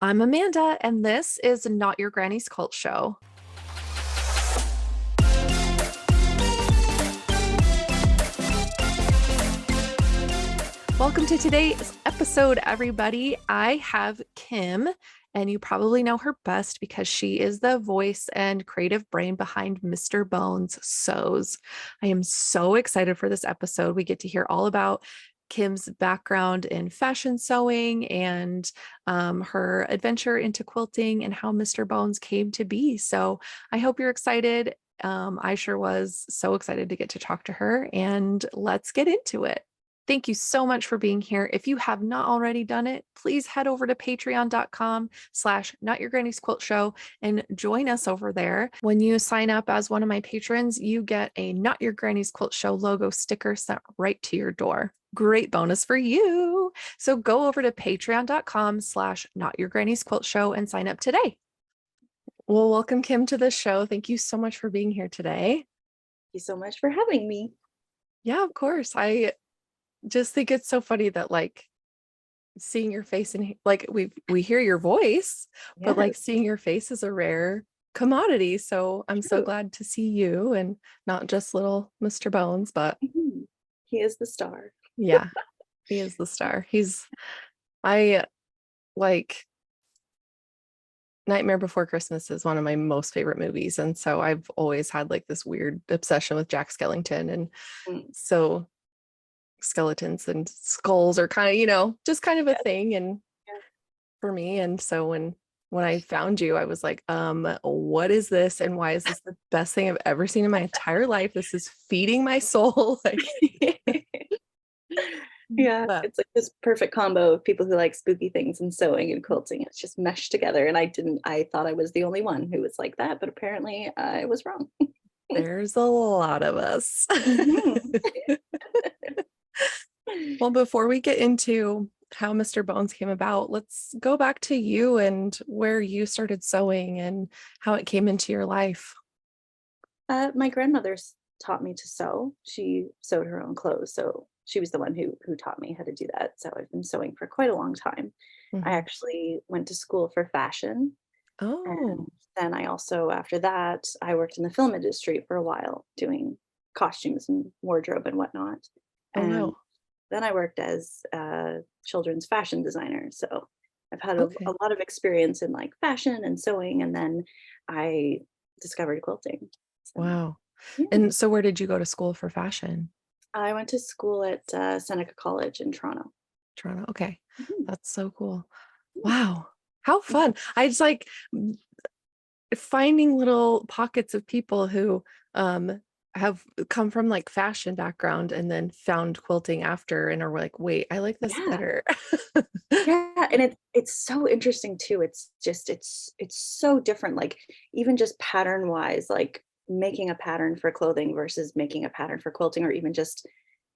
I'm Amanda, and this is Not Your Granny's Quilt Show. Welcome to today's episode, everybody. I have Kim, and you probably know her best because she is the voice and creative brain behind Mr. Bones Sews. I am so excited for this episode. We get to hear all about Kim's background in fashion sewing and her adventure into quilting and how Mr. Bones came to be. So I hope you're excited. I sure was so excited to get to talk to her, and let's get into it. Thank you so much for being here. If you have not already done it, please head over to patreon.com/notyourgranny'squiltshow and join us over there. When you sign up as one of my patrons, you get a Not Your Granny's Quilt Show logo sticker sent right to your door. Great bonus for you. So go over to patreon.com/notyourgranny'squiltshow and sign up today. Well, welcome Kim to the show. Thank you so much for being here today. Thank you so much for having me. Yeah, of course. I just think it's so funny that seeing your face and we hear your voice, but Yes, seeing your face is a rare commodity. So I'm so true. glad to see you and not just little Mr. Bones, but Mhm. He is the star. yeah, he is the star. I like Nightmare Before Christmas is one of my most favorite movies. And so I've always had this weird obsession with Jack Skellington. And Mm. so skeletons and skulls are kind of, just kind of a Yes, thing and yes. for me. And so when I found you, I was like, what is this? And why is this the best thing I've ever seen in my entire life? This is feeding my soul. Yeah, But it's like this perfect combo of people who like spooky things and sewing and quilting. It's just meshed together. And I thought I was the only one who was like that, but apparently I was wrong. there's a lot of us. Mhm. Well, before we get into how Mr. Bones came about, let's go back to you and where you started sewing and how it came into your life. My grandmother taught me to sew. She sewed her own clothes, so she was the one who taught me how to do that. So I've been sewing for quite a long time. I Mhm. actually went to school for fashion. Oh, And then I also, after that, I worked in the film industry for a while doing costumes and wardrobe and whatnot. oh And wow. then I worked as a children's fashion designer. So I've had a Okay. lot of experience in like fashion and sewing. And then I discovered quilting. So Wow. yeah, And so where did you go to school for fashion? I went to school at Seneca College in Toronto. Toronto. Okay. Mhm. That's so cool. Yeah. Wow. How fun. I just finding little pockets of people who have come from fashion background and then found quilting after and are like, wait, I like this Yeah. better. Yeah, and it's so interesting too. It's just it's so different, like, even just pattern-wise, like, making a pattern for clothing versus making a pattern for quilting, or even just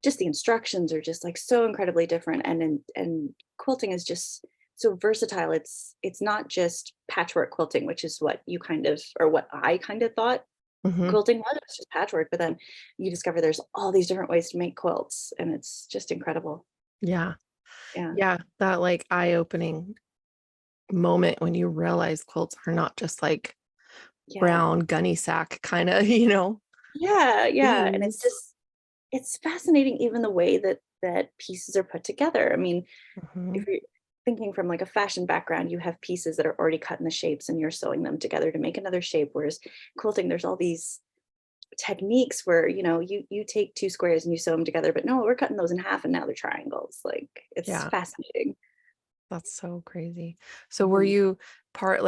the instructions are just, like, so incredibly different, and quilting is just so versatile. It's not just patchwork quilting, which is what you kind of or what I kind of thought Mhm. quilting was. It's just patchwork, but then you discover there's all these different ways to make quilts, and it's just incredible. Yeah. Yeah. Yeah. That eye-opening moment when you realize quilts are not just Yeah. brown gunny sack kind of, Yeah, yeah, and things. it's fascinating even the way that pieces are put together. I mean, if Mhm. you're thinking from like a fashion background, you have pieces that are already cut in the shapes and you're sewing them together to make another shape. Whereas quilting, there's all these techniques where, you take two squares and you sew them together, but no, we're cutting those in half and now they're triangles. Like it's Yeah. fascinating. That's so crazy. So were Mhm. you part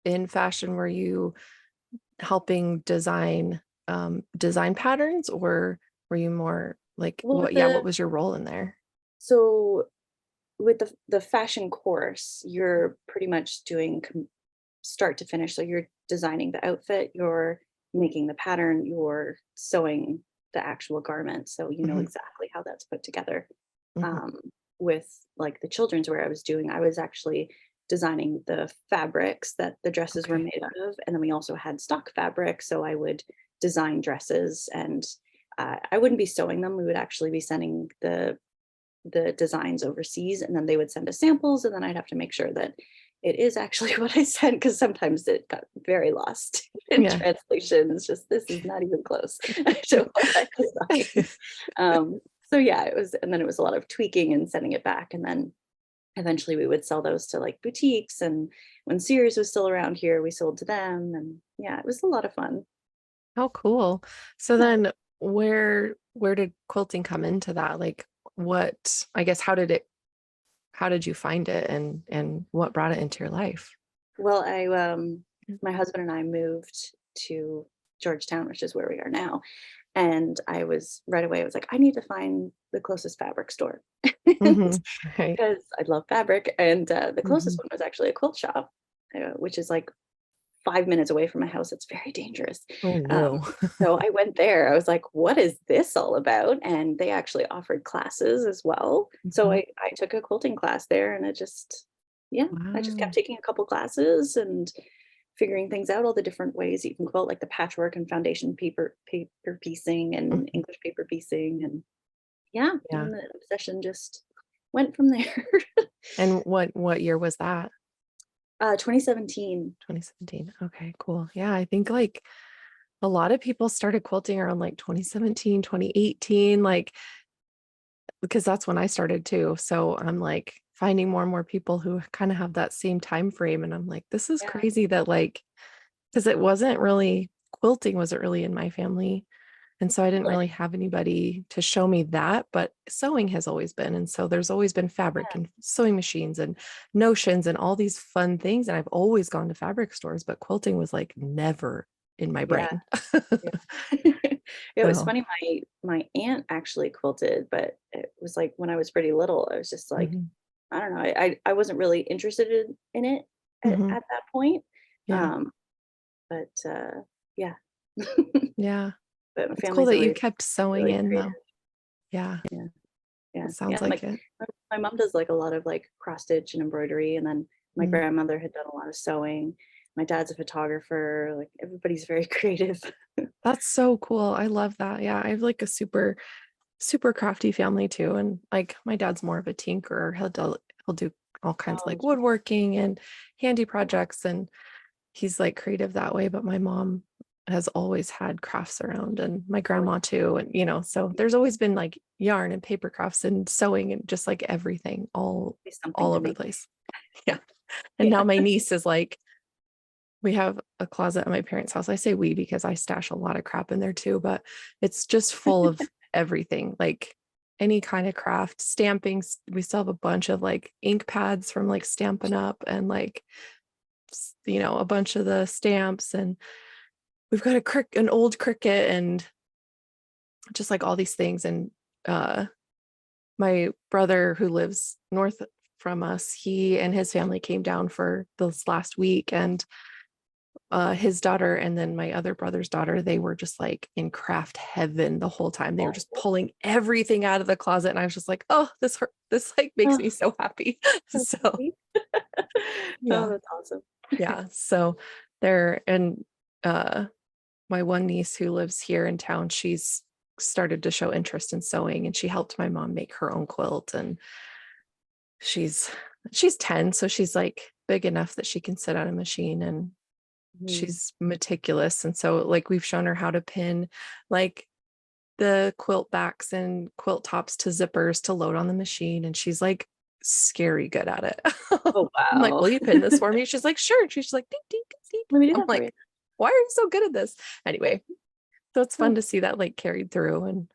in fashion, were you helping design patterns, or were you more Well, what was your role in there? so with the fashion course, you're pretty much doing start to finish. So you're designing the outfit, you're making the pattern, you're sewing the actual garment. So you know Mhm. exactly how that's put together. Mhm. Um, with like the children's wear I was doing, I was actually designing the fabrics that the dresses were Okay. made out of. And then we also had stock fabric. So I would design dresses and I wouldn't be sewing them. We would actually be sending the designs overseas and then they would send us samples and then I'd have to make sure that it is actually what I said, because sometimes it got very lost in Yeah. translation. It's just, this is not even close to what I designed. So yeah, it was, and then it was a lot of tweaking and sending it back. And then eventually we would sell those to like boutiques. And when Sears was still around here, we sold to them. And yeah, it was a lot of fun. Oh, cool. So Yeah. then where did quilting come into that? Like what, I guess how did you find it and what brought it into your life? Well, my husband and I moved to Georgetown, which is where we are now. And I was right away, I was like, I need to find the closest fabric store. And Hmm. Right. because I love fabric. And the Hmm. closest one was actually a quilt shop, which is like 5 minutes away from my house. It's very dangerous. Oh Um, no. so I went there. I was like, what is this all about? And they actually offered classes as well. So Mhm. I took a quilting class there, and it just, yeah, I just kept Wow. taking a couple classes and figuring things out, all the different ways you can quilt, like the patchwork and foundation paper piecing and Mhm. English paper piecing. And yeah, and Yeah. then the obsession just went from there. And what year was that? 2017. 2017. Okay, cool. Yeah, I think like a lot of people started quilting around like 2017, 2018, like because that's when I started too. So I'm like finding more and more people who kind of have that same time frame. And I'm like, this is Yeah. crazy that like, because it wasn't really quilting wasn't really in my family. And so I didn't Really? really have anybody to show me that, but sewing has always been. And so there's always been fabric Yeah. and sewing machines and notions and all these fun things. And I've always gone to fabric stores, but quilting was like never in my Yeah. brain. Yeah. It was So, funny, my aunt actually quilted, but it was like when I was pretty little, I was just like, mhm, I don't know, I wasn't really interested in it mhm, at that point. yeah, Um, but yeah. yeah. But my It's cool family's that you always kept sewing really in creative. though. Yeah, Yeah. Yeah. it Yeah. sounds And like like it. my mom does like a lot of like cross stitch and embroidery, and then my Mm. grandmother had done a lot of sewing. My dad's a photographer. Like everybody's very creative. That's so cool. I love that. Yeah, I have like a super crafty family too. And like my dad's more of a tinkerer. He'll do all kinds of Oh, like woodworking and handy projects and he's like creative that way. But my mom has always had crafts around and my oh, grandma too. And so there's always been like yarn and paper crafts and sewing and just like everything it's something all to over the make. place. Yeah. And now Yeah. my niece is like, we have a closet at my parents' house. I say we because I stash a lot of crap in there too, but it's just full of everything, like any kind of craft, stamping. We still have a bunch of like ink pads from like Stampin' Up and like, a bunch of the stamps. And we've got an old Cricut and just like all these things. And uh, my brother who lives north from us, he and his family came down for this last week and his daughter and then my other brother's daughter, they were just like in craft heaven the whole time. They were just pulling everything out of the closet. And I was just like, oh, this like makes Oh, me so happy. that's So sweet. Oh, yeah, that's awesome. yeah. So there and uh my one niece who lives here in town, she's started to show interest in sewing and she helped my mom make her own quilt. And she's she's 10, so she's like big enough that she can sit on a machine and Mhm. she's meticulous. And so like we've shown her how to pin like the quilt backs and quilt tops to zippers to load on the machine. And she's like scary good at it. Oh, I'm like, wow. will you pin this for me? She's like, sure. And she's like, ding, ding, ding. Let me do I'm that for you. like, why are you so good at this? Anyway, so it's fun Oh, to see that like carried through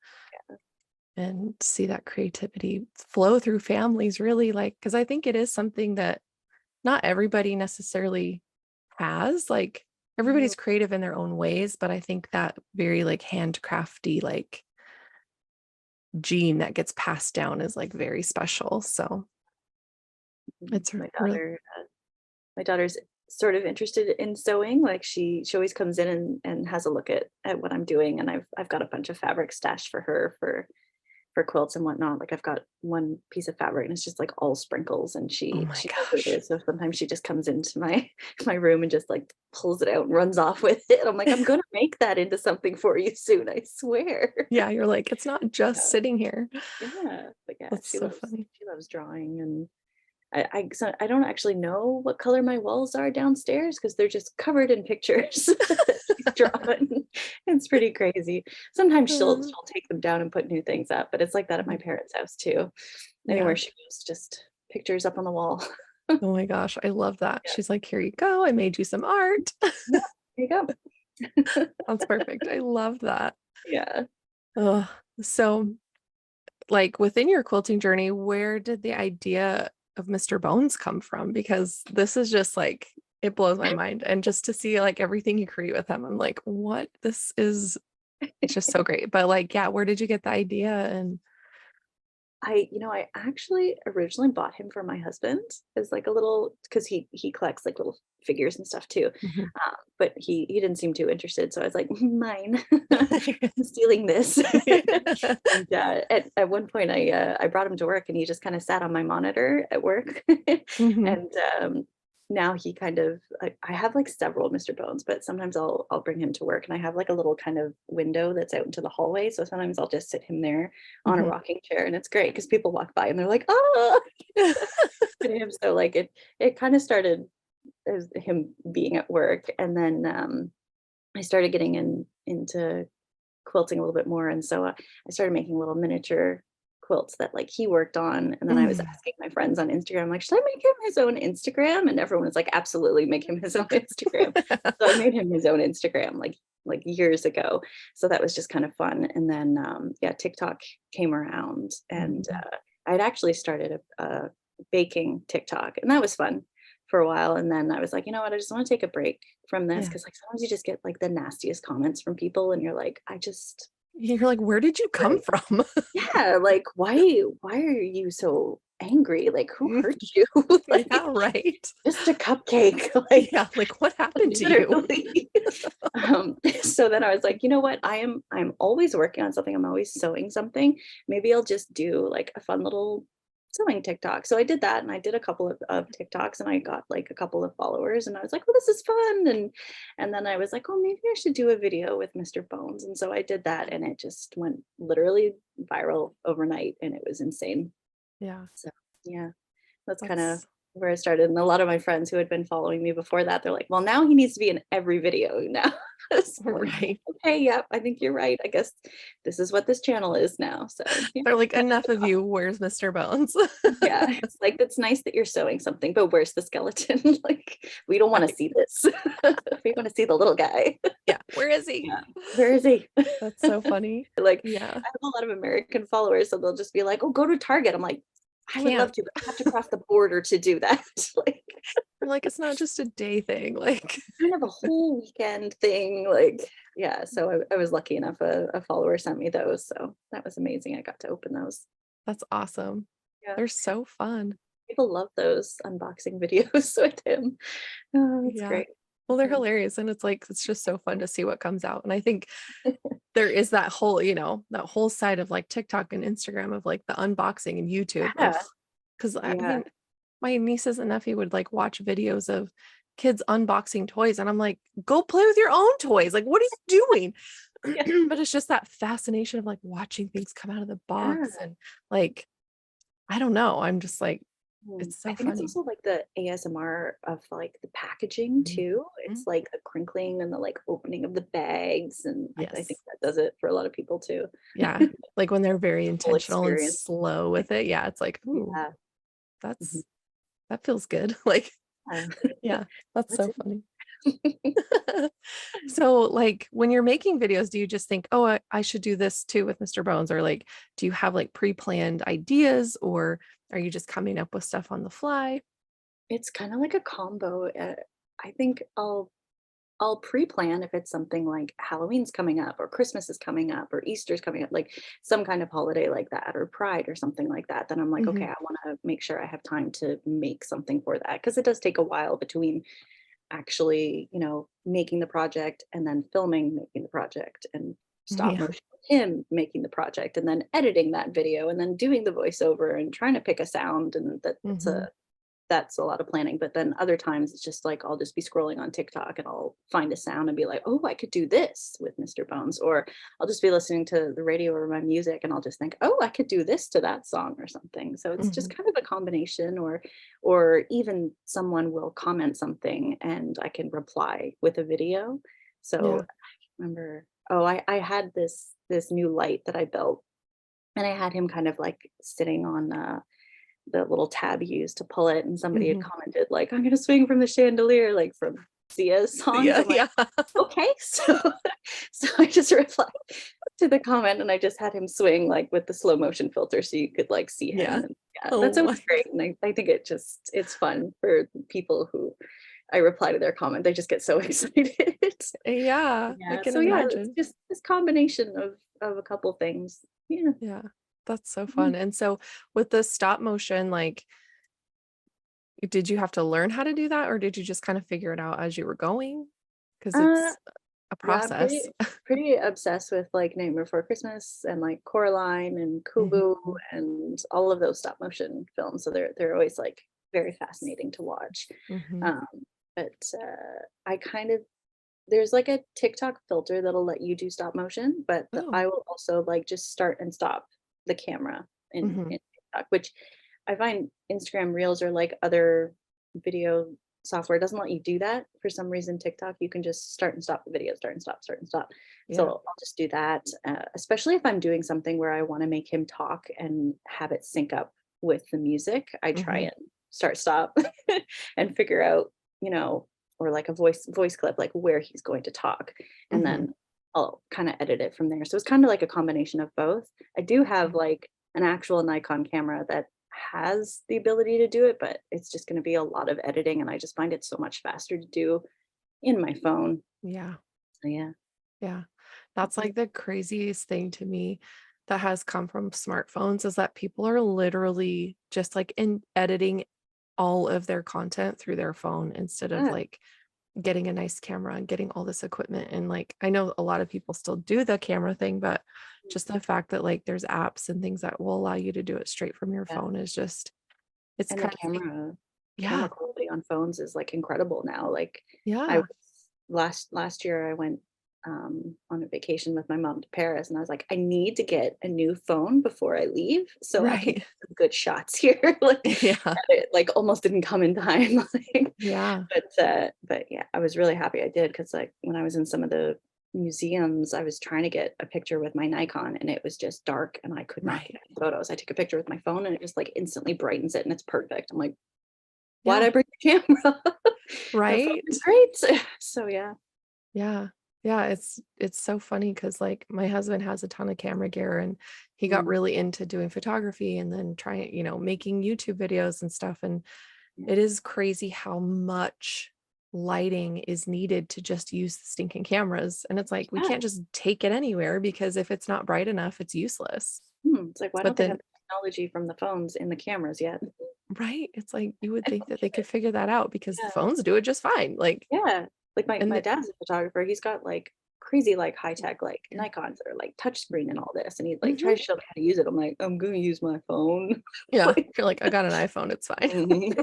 and see that creativity flow through families really like because I think it is something that not everybody necessarily has like mhm. everybody's creative in their own ways, but I think that very like handcrafty like gene that gets passed down is like very special. So Mhm. it's real. My daughter's sort of interested in sewing. Like she always comes in and has a look at what I'm doing, and I've got a bunch of fabric stashed for her for quilts and whatnot. Like I've got one piece of fabric and it's just like all sprinkles, and Oh she my she knows what it gosh. is. So sometimes she just comes into my my room and just like pulls it out and runs off with it. I'm like, I'm gonna make that into something for you soon, I swear. Yeah, you're like, it's not just Yeah. sitting here. Yeah. But yeah, That's so funny. she loves drawing, and So I don't actually know what color my walls are downstairs because they're just covered in pictures that she's drawn. It's pretty crazy. Sometimes she'll Uh, she'll take them down and put new things up, but it's like that at my mhm. parents' house too. Yeah. Anywhere she goes, just pictures up on the wall. Oh my gosh, I love that. Yeah. She's like, here you go. I made you some art. Yeah. There you go. That's perfect. I love that. Yeah. Ugh. So, like within your quilting journey, where did the idea of Mr. Bones come from? Because this is just like, it blows my mind. And just to see like everything you create with him, I'm like, what? This is, it's just so great. But like, yeah, where did you get the idea? And I actually originally bought him for my husband as like a little because he collects like little figures and stuff too. Mhm. But he didn't seem too interested, so I was like, mine. I'm stealing this. And at one point, I brought him to work, and he just kind of sat on my monitor at work, Mhm. and now he kind of I have like several Mr. Bones, but sometimes I'll bring him to work, and I have like a little kind of window that's out into the hallway, so sometimes I'll just sit him there on a Mhm. rocking chair, and it's great because people walk by and they're like, "Oh!" at him. So like it kind of started as him being at work, and then I started getting into quilting a little bit more, and so I started making little miniature quilts that like he worked on, and then I was Mm. asking my friends on Instagram, like, should I make him his own Instagram? And everyone was like, absolutely, make him his own Instagram. So I made him his own Instagram like years ago. So that was just kind of fun. And then yeah, TikTok came around, and Mhm. I'd actually started a baking TikTok, and that was fun for a while. And then I was like, you know what, I just want to take a break from this Yeah. because like sometimes you just get like the nastiest comments from people, and you're like, You're like, where did you come like, from? yeah, like why are you so angry? Like who hurt you? Yeah, Like right. just a cupcake, like Yeah, like what happened to you? literally. So then I was like, you know what? I'm always working on something. I'm always sewing something. Maybe I'll just do like a fun little sewing TikTok. So I did that, and I did a couple of TikToks, and I got like a couple of followers, and I was like, well, this is fun. And then I was like, oh, maybe I should do a video with Mr. Bones. And so I did that, and it just went literally viral overnight, and it was insane. Yeah, So yeah, that's kind of that's where I started. And a lot of my friends who had been following me before that, they're like, well, now he needs to be in every video now. So I'm like, right. okay, yep, I think you're right. I guess this is what this channel is now. So yeah, They're like, kind enough of you. Where's Mr. Bones? of, yeah, it's like it's nice that you're sewing something, but where's the skeleton? Like, we don't want to Right. see this. We want to see the little guy. Yeah, where is he? Yeah. Where is he? That's so funny. Like, Yeah, I have a lot of American followers, so they'll just be like, "Oh, go to Target." I'm like, "I would love can't. to, but I have to cross the border to do that." Like, You're like, it's not just a day thing. Like, kind of a whole weekend thing. Like, yeah. So I was lucky enough. A follower sent me those, so that was amazing. I got to open those. that's awesome. Yeah, They're so fun. people love those unboxing videos with him. Oh, that's Yeah. great. Well, they're Yeah. hilarious. And it's like, it's just so fun to see what comes out. And I think there is that whole, that whole side of like TikTok and Instagram of like the unboxing and YouTube of, Yeah. because I Yeah. mean, my nieces and nephew would like watch videos of kids unboxing toys. And I'm like, go play with your own toys. Like, what are you doing? Yeah. But it's just that fascination of like watching things come out of the Yeah. box and like, I don't know. I'm just like, Mm. it's I so think it's funny. also like the ASMR of like the packaging too. Mhm. It's like the crinkling and the like opening of the bags. And I think Yes. that does it for a lot of people too. Yeah. Like when they're very The whole intentional and experience. slow with it. Yeah. It's like, ooh, Yeah. Mhm. that's that feels good. Like, Yeah. yeah, that's What's so in funny. So, like, when you're making videos, do you just think, oh, I should do this too with Mr. Bones? Or like, do you have like pre-planned ideas or are you just coming up with stuff on the fly? It's kind of like a combo. I think I'll pre-plan if it's something like Halloween's coming up or Christmas is coming up or Easter's coming up, like some kind of holiday like that or Pride or something like that. Then I'm like, okay, Mhm. I want to make sure I have time to make something for that because it does take a while between actually, making the project and then filming, making the project and stop Yeah. motion with him making the project and then editing that video and then doing the voiceover and trying to pick a sound and that's Mhm. that's a lot of planning. But then other times it's just like I'll just be scrolling on TikTok and I'll find a sound and be like, oh, I could do this with Mr. Bones. Or I'll just be listening to the radio or my music and I'll just think, oh, I could do this to that song or something. So it's just Mhm. kind of a combination, or even someone will comment something and I can reply with a video. So Yeah. remember, oh, I had this new light that I built, and I had him kind of like sitting on the little tab you use to pull it, and somebody had Mhm. commented like, "I'm gonna swing from the chandelier," like from Sia's songs. Yeah, I'm like, yeah. "Okay." So I just replied to the comment, and I just had him swing like with the slow motion filter so you could like see him. Yeah. And yeah, that's Oh always my great. And I think it's fun for people who I reply to their comment. They just get so excited. yeah, I Yeah, can so yeah, it's imagine. just this combination of a couple things. Yeah. Yeah. That's so Mhm. fun. And so with the stop motion, like, did you have to learn how to do that, or did you just kind of figure it out as you were going? Because Uh, it's a yeah, I'm process. pretty obsessed with like Nightmare Before Christmas and like Coraline and Kubo Mhm. and all of those stop motion films. So they're always like very fascinating to watch. Mhm. Um, but I kind of there's like a TikTok filter that'll let you do stop motion, but Oh. I will also like just start and stop the camera Mhm. in TikTok, which I find Instagram Reels or like other video software doesn't let you do that. For some reason, TikTok, you can just start and stop the video, start and stop, start and stop. So Yeah. I'll just do that, especially if I'm doing something where I want to make him talk and have it sync up with the music. I try Mhm. and start, stop, and figure out, you know, or like a voice clip, like where he's going to talk, and Mhm. then I'll kind of edit it from there. So it's kind of like a combination of both. I do have Yeah. like an actual Nikon camera that has the ability to do it, but it's just going to be a lot of editing, and I just find it so much faster to do in my phone. Yeah. So yeah. Yeah. That's Mhm. like the craziest thing to me that has come from smartphones is that people are literally just like in editing all of their content through their phone instead of Yeah. like getting a nice camera and getting all this equipment. And like, I know a lot of people still do the camera thing, but just the fact that like there's apps and things that will allow you to do it straight from your Yeah. phone is just, it's And the kind of like, camera yeah, quality on phones is like incredible now. Like I yeah, was last year I went on a vacation with my mom to Paris, and I was like, I need to get a new phone before I leave so I can right. get some good shots here. Like Yeah, and it like almost didn't come in time. Like, yeah, but yeah, I was really happy I did, because like when I was in some of the museums, I was trying to get a picture with my Nikon and it was just dark and I could not get right. any photos. I took a picture with my phone and it just like instantly brightens it and it's perfect. I'm like, why'd Yeah, I bring the camera? The phone is right. great. So yeah. Yeah. Yeah, it's so funny because like my husband has a ton of camera gear and he got Mm, really into doing photography and then trying, making YouTube videos and stuff. And yeah. it is crazy how much lighting is needed to just use the stinking cameras. And it's like we Yeah. can't just take it anywhere because if it's not bright enough, it's useless. It's like, why But don't they then, have the technology from the phones in the cameras yet? right, it's like you would I think don't that they get could it. figure that out because the Yeah. phones do it just fine. Like, Yeah. Like and my dad's a photographer. He's got like crazy like high tech like Nikons that are like touch screen and all this. And he like Mhm. tries to show me how to use it. I'm like, I'm gonna use my phone. Yeah, Like, you're like, I got an iPhone, it's fine. mhm.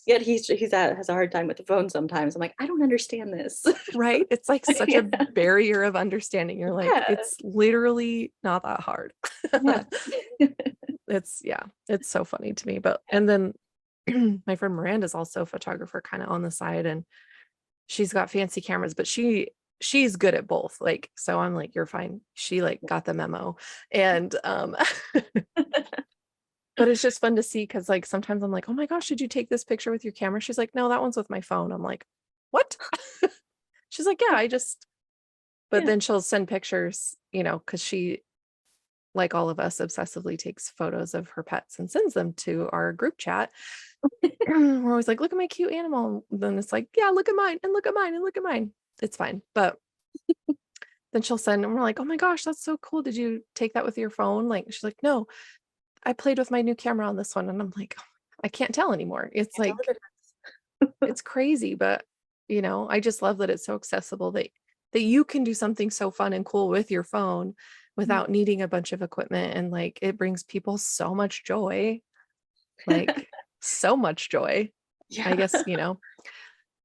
Yet has a hard time with the phone sometimes. I'm like, I don't understand this. Right? It's like such a Yeah. barrier of understanding. You're like, Yeah. it's literally not that hard. Yeah. Yeah, it's so funny to me. But and then my friend Miranda's also a photographer kind of on the side and she's got fancy cameras, but she's good at both. Like, so I'm like, you're fine. She like got the memo. And but it's just fun to see because like sometimes I'm like, oh my gosh, did you take this picture with your camera? She's like, no, that one's with my phone. I'm like, what? She's like, yeah, I just but Yeah. then she'll send pictures, because she, like all of us, obsessively takes photos of her pets and sends them to our group chat. We're always like, look at my cute animal. Then it's like, yeah, look at mine and look at mine and look at mine. It's fine. But then she'll send and we're like, oh my gosh, that's so cool. Did you take that with your phone? Like, she's like, no, I played with my new camera on this one. And I'm like, "Oh, I can't tell anymore. It's Can't tell the like, difference. it's crazy, but I just love that it's so accessible that you can do something so fun and cool with your phone Mhm. without needing a bunch of equipment and like it brings people so much joy. like so much joy. I Yeah. guess,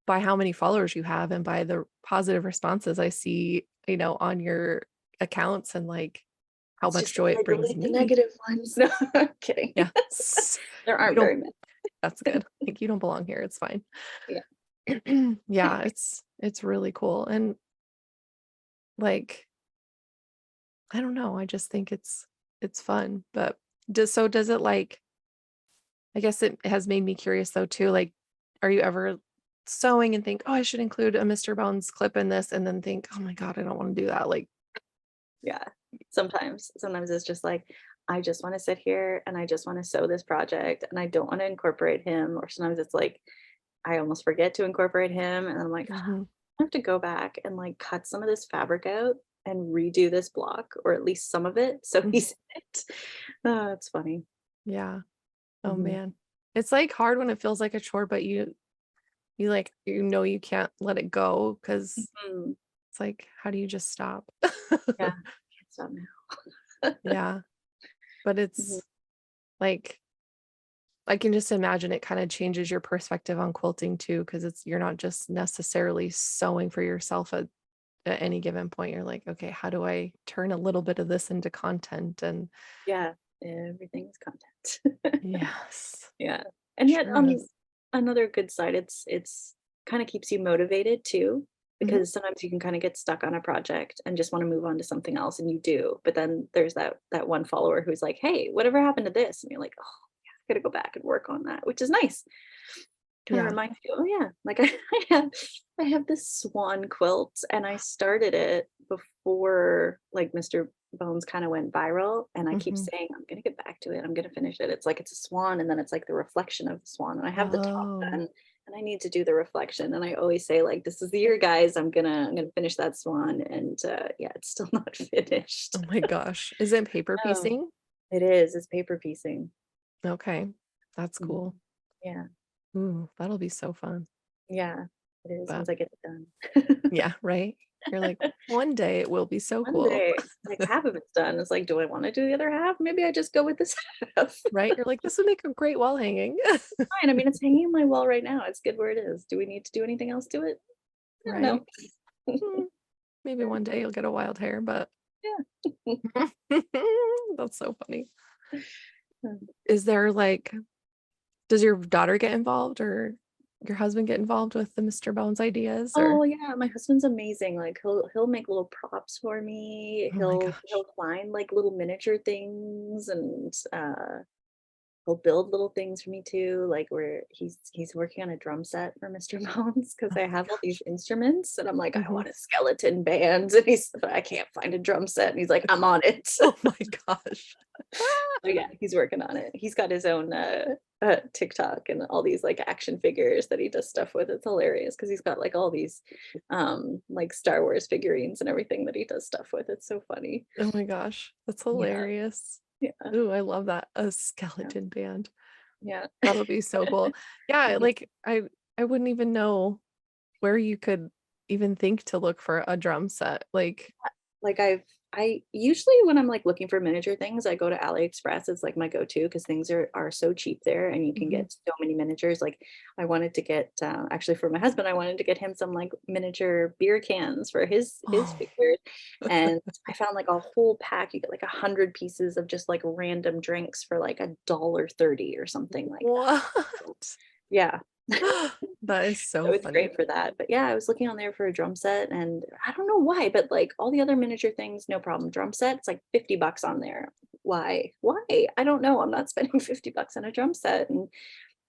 by how many followers you have and by the positive responses I see, on your accounts and like how It's much just joy I it brings delete the me. negative ones. No, I'm kidding. Yeah. There You aren't don't very many. That's good. Like you don't belong here. It's fine. Yeah. Yeah, it's really cool. And like, I don't know, I just think it's fun. But does it like I guess it has made me curious though too. Like, are you ever sewing and think, oh, I should include a Mr. Bones clip in this, and then think, oh my God, I don't want to do that. Like, Yeah. Sometimes it's just like, I just wanna sit here and I just wanna sew this project and I don't wanna incorporate him, or sometimes it's like, I almost forget to incorporate him and I'm like, mhm, I have to go back and, like, cut some of this fabric out and redo this block, or at least some of it, so mhm, he's in it. Oh, it's funny. yeah. Oh Mhm. man. It's like hard when it feels like a chore, but you like you can't let it go because Mhm. it's like, how do you just stop? Yeah, can't stop now. Yeah. But Mhm. it's like I can just imagine it kind of changes your perspective on quilting too, because you're not just necessarily sewing for yourself at any given point. You're like, okay, how do I turn a little bit of this into content? And Yeah, everything's content. yes, Yeah, and yet sure on is. another good side, it's kinda keeps you motivated too, Mhm. because sometimes you can kinda get stuck on a project and just wanna move on to something else, and you do, but then there's that one follower who's like, "Hey, whatever happened to this?" And you're like, "Oh, yeah, I gotta go back and work on that," which is nice. Kinda Yeah. reminds you, "Oh, yeah, like, I have this swan quilt, and I started it before, like, Mr. Bones kinda went viral, and I keep Mhm. saying, 'I'm gonna get back to it, I'm gonna finish it.' It's like it's a swan, and then it's, like, the reflection of the swan, and I have the top Oh, done, and I need to do the reflection, and I always say, like, 'This is the year, guys, I'm gonna finish that swan,' and, yeah, it's still not finished." oh my gosh. Is it paper Oh, piecing? it is, it's paper piecing. Okay. That's Mhm. cool. Yeah, Ooh, that'll be so fun. yeah, it is But once I get it done. yeah, right? You're like, one day it will be so One cool. day, like, half of it's done. It's like, do I wanna do the other half? Maybe I just go with this half. Right? You're like, this would make a great wall hanging. Fine, I mean, it's hanging on my wall right now. It's good where it is. Do we need to do anything else to it? No. Right? Hmm, maybe one day you'll get a wild hair, but Yeah. that's so funny. Mm. Is there like does your daughter get involved or your husband get involved with the Mr. Bones ideas Oh, or yeah, my husband's amazing. Like, he'll make little props for me. oh my He'll gosh. find, like, little miniature things, and, he'll build little things for me too, like where he's working on a drum set for Mr. Bones because Oh I my have all these gosh. instruments, and I'm like, "I Mhm. want a skeleton band," and but I can't find a drum set, and he's like, "I'm on it." Oh my gosh. So yeah, he's working on it. He's got his own, TikTok and all these, like, action figures that he does stuff with. It's hilarious because 'cause he's got, like, all these, like, Star Wars figurines and everything that he does stuff with. It's so funny. Oh my gosh. That's Yeah, hilarious. yeah, Ooh, I love that. A yeah, skeleton band. yeah. That'll be so cool. Yeah, Mhm. like I wouldn't even know where you could even think to look for a drum set. Like, Like, I usually when I'm, like, looking for miniature things, I go to AliExpress. It's, like, my go-to because things are so cheap there, and you can mhm. get so many miniatures. Like, I wanted to get, actually for my husband, I wanted to get him some, like, miniature beer cans for his Oh, figures, and I found, like, a whole pack. You get, like, 100 pieces of just, like, random drinks for, like, $1.30 or something like that. So, what? yeah. That is so So it's funny. great for that, but yeah, I was looking on there for a drum set, and I don't know why, but, like, all the other miniature things, no problem. Drum set, it's like 50 bucks on there. Why? Why? I don't know, I'm not spending 50 bucks on a drum set, and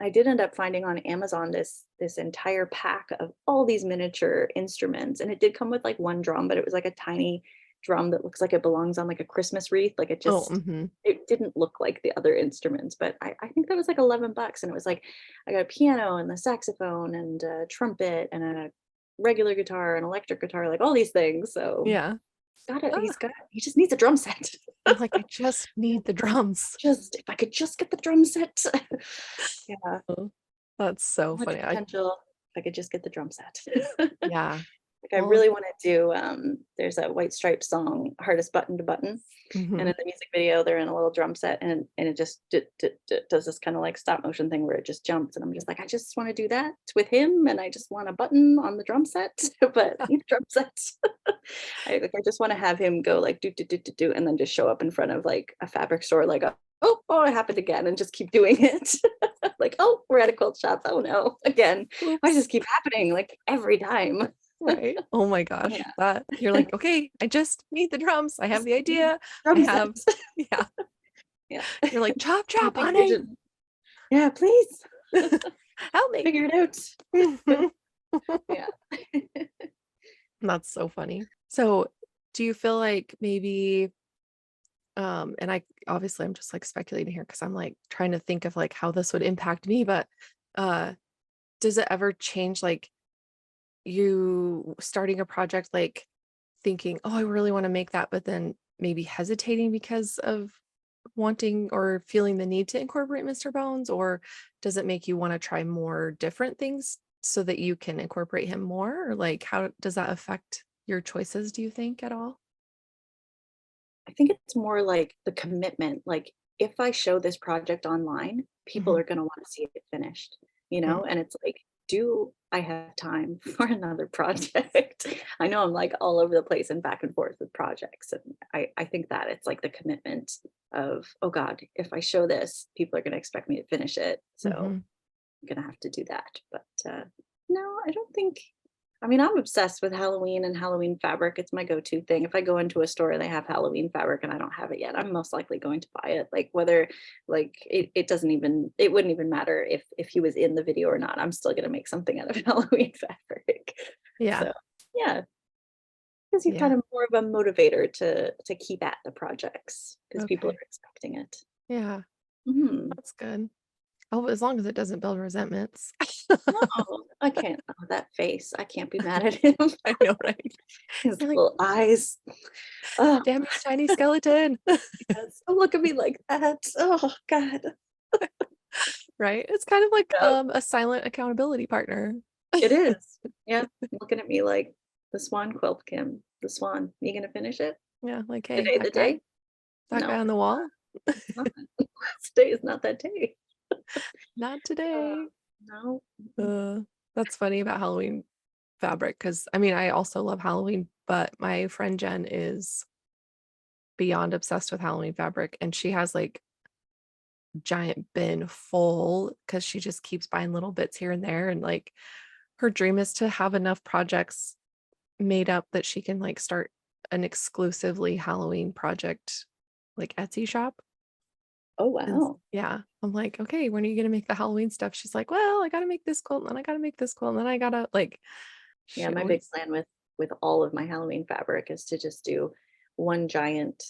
I did end up finding on Amazon this entire pack of all these miniature instruments, and it did come with, like, 1 drum, but it was, like, a tiny drum that looks like it belongs on, like, a Christmas wreath, like, Oh, mhm. it didn't look like the other instruments, but I think that was, like, 11 bucks, and it was, like, I got a piano and the saxophone and a trumpet and a regular guitar and electric guitar, like, all these things, so Yeah. Ah, he just needs a drum set. you're like, I just need the drums. Just if I could just get the drum set. Yeah. Oh, that's so So much funny. potential. If I could just get the drum set. Yeah. Like I Well, really want to do there's a White Stripes song, Hardest Button to Button. And mhm. in the music video, they're in a little drum set and it just does this kind of like stop motion thing where it just jumps. And I'm just like, I just want to do that with him. And I just want a button on the drum set, but drum sets. I just want to have him go like do, do, do, do, do, and then just show up in front of like a fabric store, like, oh, it happened again, and just keep doing it. Like, oh, we're at a quilt shop. Oh no, again. Why does Oops. this keep happening like every time? Right. Oh my gosh. Yeah. That you're like, okay, I just need the drums. I have Just the need idea. I drum have, sets. yeah. Yeah. You're like, chop, My chop, big honey. vision. Yeah, please Help me. figure it out. Mhm. Yeah. That's so funny. So, do you feel like maybe and I obviously I'm just like speculating here because I'm like trying to think of like how this would impact me, but uh does it ever change like you starting a project like thinking, "Oh, I really want to make that," but then maybe hesitating because of wanting or feeling the need to incorporate Mr. Bones? Or does it make you want to try more different things so that you can incorporate him more? Or like how does that affect your choices, do you think at all? I think it's more like the commitment. Like, if I show this project online, people Mhm. are gonna wanna see it finished, you Mm. know? And it's like, do I have time for another project? I know I'm, like, all over the place and back and forth with projects, and I think that it's, like, the commitment of, "Oh god, if I show this, people are gonna expect me to finish it, so Mhm. I'm gonna have to do that." But, no, I don't think I mean, I'm obsessed with Halloween and Halloween fabric. It's my go-to thing. If I go into a store and they have Halloween fabric and I don't have it yet, I'm most likely going to buy it. Like whether like it doesn't even it wouldn't even matter if he was in the video or not. I'm still gonna make something out of Halloween fabric. Yeah. So yeah, gives you Yeah. kind of more of a motivator to keep at the projects because people Okay. are expecting it. Yeah. Mhm. That's good. Oh, as long as it doesn't build resentments. No, I can't. Oh, that face. I can't be mad at him. I know, right? His You're like, little eyes. Oh, damn you, tiny skeleton. yes. Don't look at me like that. Oh God. Right? It's kind of like Yeah, a silent accountability partner. it is. Yeah, looking at me like the swan quilt, Kim. The swan. You gonna finish it? Yeah, like, hey, Today the that day? guy No, on the wall, it's not. Today is not that day. not Uh, today. no. Mm-mm. Uh, that's funny about Halloween fabric because I mean, I also love Halloween, but my friend Jen is beyond obsessed with Halloween fabric, and she has like giant bin full because she just keeps buying little bits here and there. And like her dream is to have enough projects made up that she can like start an exclusively Halloween project like Etsy shop. Oh And wow. yeah, I'm like, okay, when are you gonna make the Halloween stuff? She's like, well, I gotta make this quilt, and then I gotta make this quilt, and then I gotta like Yeah, she my big always plan with all of my Halloween fabric is to just do one giant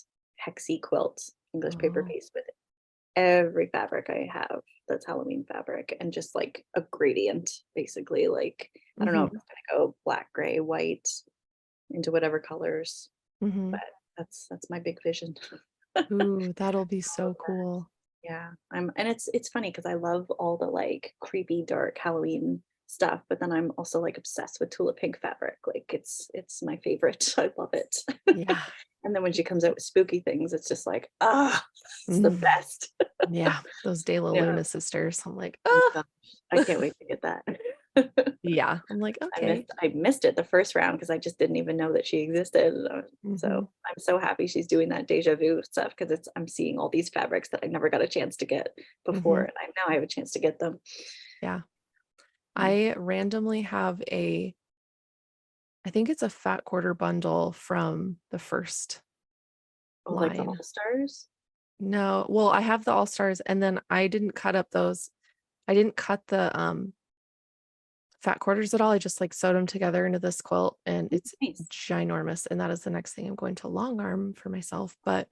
hexy quilt, English paper oh, base with every fabric I have that's Halloween fabric and just like a gradient, basically. Like, I don't know if hmm it's gonna go black, gray, white into whatever colors, hmm but that's my big vision. ooh, that'll be All of so that. cool. Yeah, and it's funny because I love all the like creepy, dark Halloween stuff, but then I'm also like obsessed with tulip pink fabric. Like it's my favorite. I love it. Yeah. And then when she comes out with spooky things, it's just like, it's the Mhm. best. Yeah, those De La Yeah. Luna sisters. I'm like, Oh ah, gosh, I can't wait to get that. yeah. I'm like, okay. I missed it the first round because I just didn't even know that she existed. hmm So I'm so happy she's doing that deja vu stuff because it's I'm seeing all these fabrics that I never got a chance to get before, hmm and now I have a chance to get them. Yeah. Mm. I randomly have I think it's a fat quarter bundle from the first Oh, like the line. All Stars? No, well, I have the all stars, and then I didn't cut up those. I didn't cut the fat quarters at all. I just like sewed them together into this quilt, and Mm, it's nice. ginormous. And that is the next thing I'm going to long arm for myself. But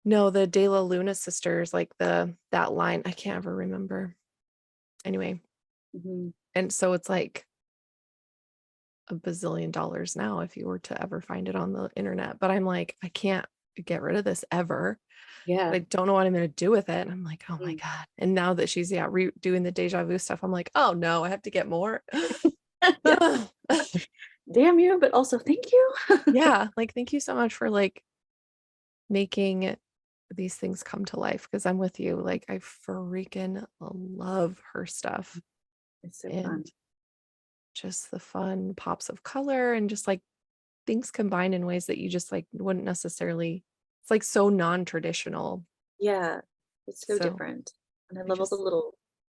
no, the De La Luna sisters, like that line, I can't ever remember. Anyway, Mhm. and so it's like a bazillion dollars now if you were to ever find it on the internet. But I'm like, I can't get rid of this ever. Yeah. I don't know what I'm gonna do with it. And I'm like, oh my Mm. God. And now that she's doing the deja vu stuff, I'm like, oh no, I have to get more. Yeah. Ugh. damn you, but also thank you. Yeah, like thank you so much for like making these things come to life because I'm with you. Like I freaking love her stuff It's so and fun. just the fun pops of color and just like things combined in ways that you just like wouldn't necessarily, it's like so non-traditional. Yeah, it's so So different, and I I love all the just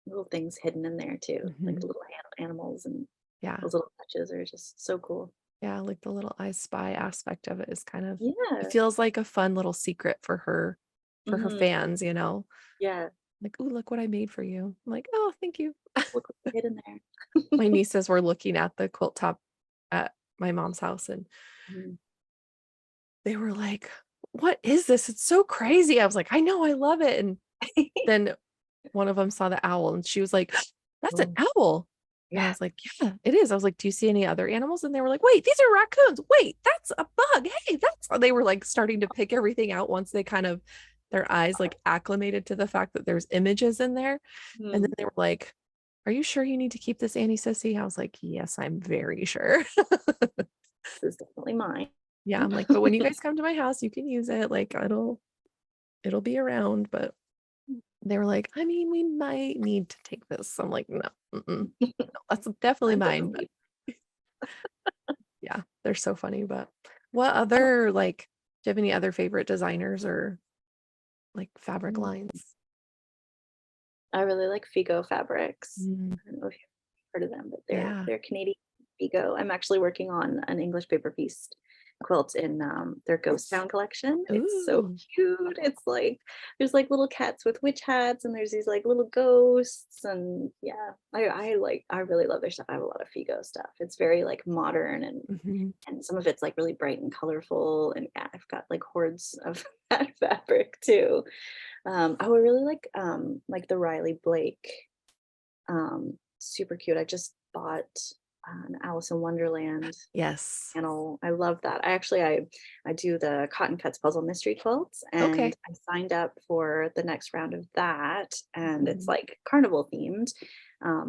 little things hidden in there too, like mhm, the little animals and yeah. those little touches are just so cool. Yeah, like the little I spy aspect of it is kind of, it Yeah. feels like a fun little secret for her Mhm. fans, you know? Yeah. Like, "Oh, look what I made for you." I'm like, "Oh, thank you." Look what's hidden there. My nieces were looking at the quilt top at my mom's house and Mhm. they were like, "What is this? It's so crazy." I was like, "I know, I love it." And then one of them saw the owl and she was like, "That's an Oh, owl." And I yeah. was like, "Yeah, it is." I was like, "Do you see any other animals?" And they were like, "Wait, these are raccoons. Wait, that's a bug. Hey, that's," they were like starting to pick everything out once they kind of their eyes like acclimated to the fact that there's images in there. And then Mhm. they were like, "Are you sure you need to keep this, Annie Sissy?" I was like, "Yes, I'm very sure." This is definitely mine. Yeah, I'm like, "But when you guys come to my house, you can use it. Like it'll be around." But they were like, "I mean, we might need to take this." I'm like, "No, mm-mm. No, that's definitely Mine mine." doesn't But leave. yeah, they're so funny. But what Oh, other like, do you have any other favorite designers or like fabric mm. lines? I really like Figo fabrics. Mm, I don't know if you've heard of them, but yeah. they're Canadian Figo. I'm actually working on an English paper feast quilt in their Ghost Town collection. It's so Ooh. cute. It's like there's like little cats with witch hats and there's these like little ghosts and yeah, I really love their stuff. I have a lot of Figo stuff. It's very like modern Mhm. and some of it's like really bright and colorful and yeah, I've got like hordes of that fabric too. I would really like the Riley Blake, super cute. I just bought an Alice in Wonderland Yes. panel. I love that. I do the Cotton Cuts puzzle mystery quilts, and Okay. I signed up for the next round of that, and it's Mhm. like carnival themed.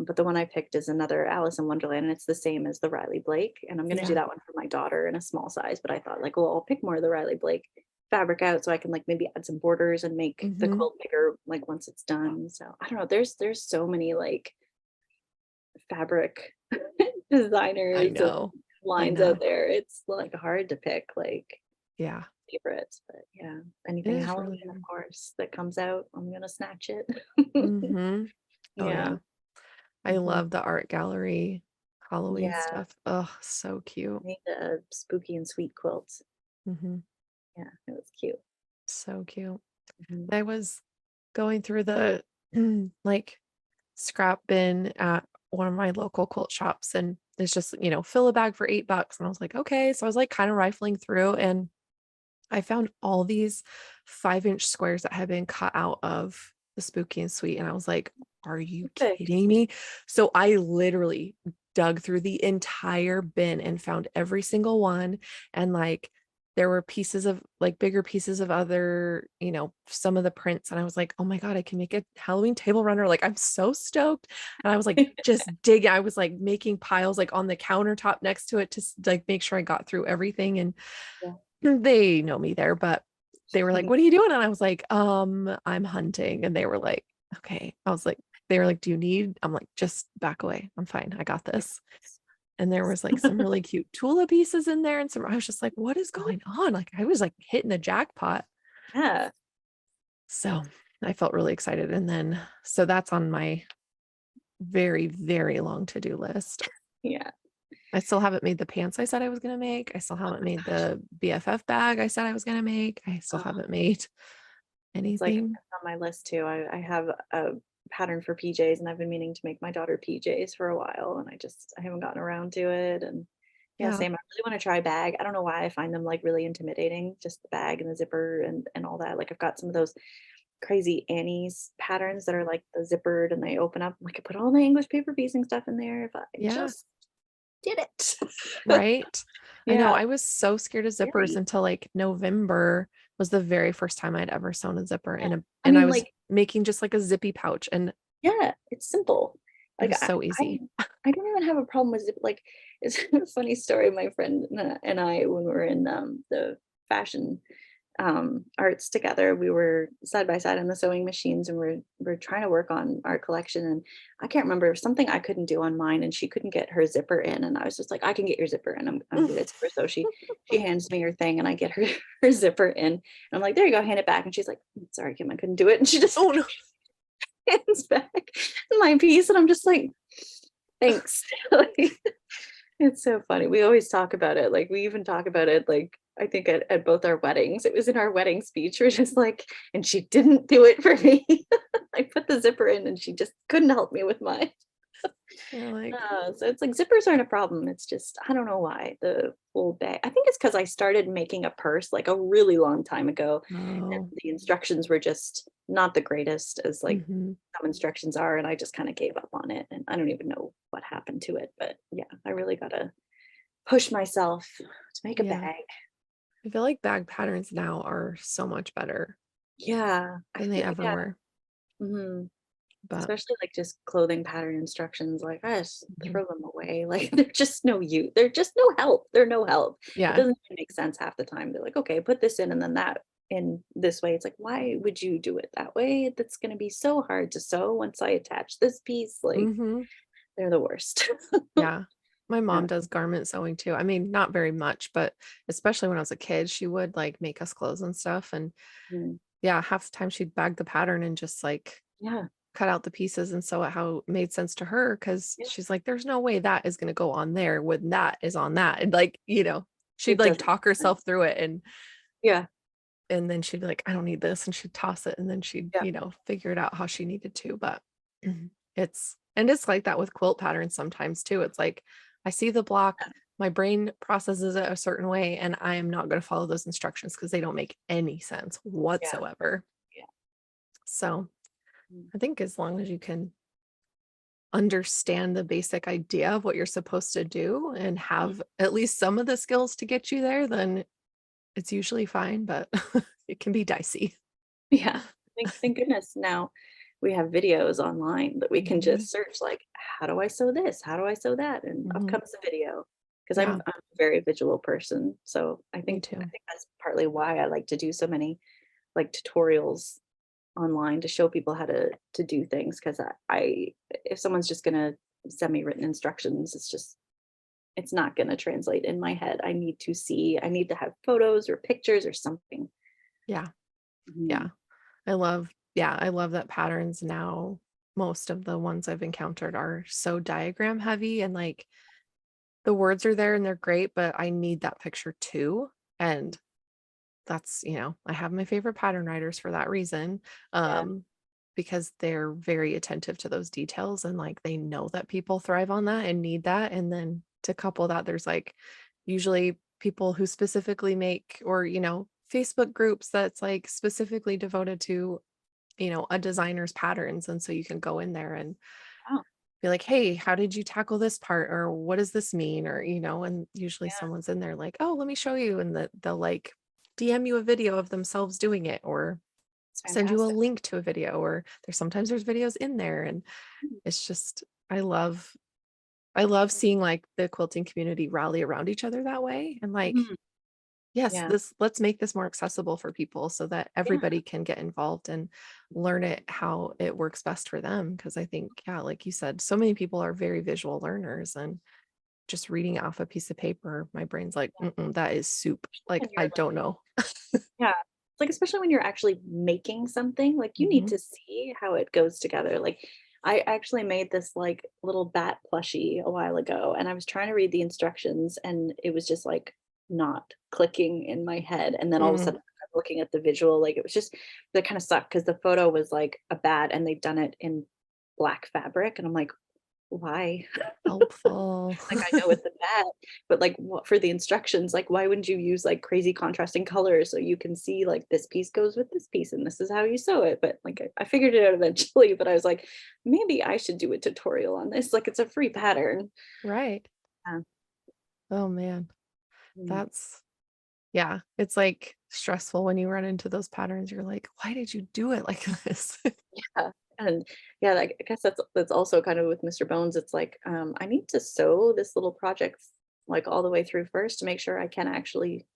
But the one I picked is another Alice in Wonderland, and it's the same as the Riley Blake. And I'm gonna do Yeah. that one for my daughter in a small size. But I thought like, well, I'll pick more of the Riley Blake fabric out so I can like maybe add some borders and make the Mhm. quilt bigger like once it's done. So I don't know. There's so many like fabric I designers and know. I lines out know. there. It's like hard to pick like Yeah. favorites, but yeah, It anything is really Halloween, of hard. course, that comes out, I'm gonna snatch it. Mhm. Oh Yeah. yeah. I Mhm. love the art gallery Halloween Yeah, stuff. Oh, so cute. made a spooky and sweet quilt. Mhm. Yeah, it was cute. So cute. Mhm. I was going through the like scrap bin at one of my local quilt shops and it's just, fill a bag for $8. And I was like, okay. So I was like kind of rifling through and I found all these 5-inch squares that had been cut out of the spooky and sweet. And I was like, are you Perfect. kidding me? So I literally dug through the entire bin and found every single one. And like, there were pieces of like bigger pieces of other, some of the prints. And I was like, oh my God, I can make a Halloween table runner. Like, I'm so stoked. And I was like, just dig. I was like making piles like on the countertop next to it to like make sure I got through everything. And Yeah. they know me there, but they were like, "What are you doing?" And I was like, I'm hunting." And they were like, "Okay." I was like, they were like, "Do you need?" I'm like, "Just back away. I'm fine. I got this." And there was like some really cute Tula pieces in there and some I was just like, "What is going on?" Like I was like hitting the jackpot. Yeah, So, I felt really excited and then so that's on my very, very long to-do list. yeah. I still haven't made the pants I said I was gonna make. I still Oh haven't my made gosh. the BFF bag I said I was gonna make. I still Oh, haven't made it's like anything. it's on my list too. I have a pattern for PJs and I've been meaning to make my daughter PJs for a while and I haven't gotten around to it. And yeah, Yeah. same. I really want to try bag. I don't know why I find them like really intimidating, just the bag and the zipper and all that. Like I've got some of those crazy Annie's patterns that are like the zippered and they open up. Like I put all my English paper piecing stuff in there if I Yeah. just did it. Right. I know. Yeah, I was so scared of zippers scary. until like November was the very first time I'd ever sewn a zipper Yeah. in a, I and I mean, was like, making just like a zippy pouch and yeah, it's simple. it Like was so I easy. I don't even have a problem with zip. Like, it's a funny story. My friend and I, when we were in the fashion arts together, we were side by side on the sewing machines, and we're trying to work on our collection. And I can't remember something I couldn't do on mine, and she couldn't get her zipper in, and I was just like, I can get your zipper in. I'm good at zipper. So she hands me her thing, and I get her her zipper in, and I'm like, there you go, hand it back. And she's like, sorry, Kim, I couldn't do it. And she just Oh no. hands back my piece, and I'm just like, thanks. Like, it's so funny. We always talk about it. Like, we even talk about it, like, I think at both our weddings. It was in our wedding speech. We're just like, and she didn't do it for me. I put the zipper in and she just couldn't help me with mine. You're like, So it's like zippers aren't a problem. It's just, I don't know why the whole bag. I think it's because I started making a purse like a really long time ago. And oh. the instructions were just not the greatest as like Hmm. some instructions are. And I just kind of gave up on it. And I don't even know what happened to it. But yeah, I really got to push myself to make a Yeah. bag. I feel like bag patterns now are so much better Yeah, I than they feel ever yeah, were. mhm, But especially, like, just clothing pattern instructions, like, I just mhm. throw them away, like, they're just no help, they're no help. It Yeah. doesn't even make sense half the time. They're like, "Okay, put this in and then that in this way." It's like, "Why would you do it that way? That's gonna be so hard to sew once I attach this piece." Like, Hmm. they're the worst. Yeah. My Yeah, mom does garment sewing too. I mean, not very much, but especially when I was a kid, she would like make us clothes and stuff. And mm, yeah, half the time she'd bag the pattern and just like yeah, cut out the pieces and sew it how it made sense to her. Cause yeah, she's like, there's no way that is gonna go on there when that is on that. And like, she'd it like doesn't talk make sense. herself through it Yeah, and then she'd be like, I don't need this. And she'd toss it and then she'd, yeah, figure it out how she needed to. But it's like that with quilt patterns sometimes too. It's like I see the block, my brain processes it a certain way, and I am not going to follow those instructions because they don't make any sense yeah, whatsoever. yeah, So mm, I think as long as you can understand the basic idea of what you're supposed to do and mhm, have at least some of the skills to get you there, then it's usually fine, but it can be dicey. yeah. Thank goodness now we have videos online that we can Mhm, just search like, "How do I sew this? How do I sew that?" And up mhm. comes the video. Because 'cause Yeah, I'm a very visual person, so me I too. think that's partly why I like to do so many, like, tutorials online to show people how to do things. Because I if someone's just gonna send me written instructions, it's not gonna translate in my head. I need to have photos or pictures or something. Yeah, yeah. Mhm. I love that patterns now, most of the ones I've encountered are so diagram heavy and like the words are there and they're great, but I need that picture too. And that's, I have my favorite pattern writers for that reason. Yeah, Because they're very attentive to those details and like they know that people thrive on that and need that. And then to couple that, there's like usually people who specifically make or, Facebook groups that's like specifically devoted to a designer's patterns. And so you can go in there and wow, be like, hey, how did you tackle this part? Or what does this mean? Or, and usually yeah, someone's in there like, oh, let me show you. And that they'll like DM you a video of themselves doing it or it's send you a fantastic. link to a video or there's videos in there. And Mm, it's just, I love seeing like the quilting community rally around each other that way. And like, mhm, yes, yeah, let's make this more accessible for people so that yeah, everybody can get involved and learn it how it works best for them. Because I think, yeah, like you said, so many people are very visual learners and just reading off a piece of paper, my brain's like, mm-mm, that is soup. Like, and I you're don't know. yeah, like, especially when you're actually making something, like, you need Mhm. to see how it goes together. Like, I actually made this, like, little bat plushie a while ago, and I was trying to read the instructions, and it was just, like, not clicking in my head, and then all of a Mm, sudden, I'm looking at the visual, like, it was just that kinda sucked because the photo was, like, a bat, and they'd done it in black fabric, and I'm like, "Why?" helpful. Like, I know it's a bat, but, like, what for the instructions, like, why wouldn't you use, like, crazy contrasting colors so you can see, like, this piece goes with this piece, and this is how you sew it, but, like, I figured it out eventually, but I was like, "Maybe I should do a tutorial on this," like, it's a free pattern. Right. Yeah. Oh man. Mm. That's Yeah, it's like stressful when you run into those patterns. You're like, why did you do it like this? Yeah. And yeah, like, I guess that's also kind of with Mr. Bones. It's like, I need to sew this little project like all the way through first to make sure I can actually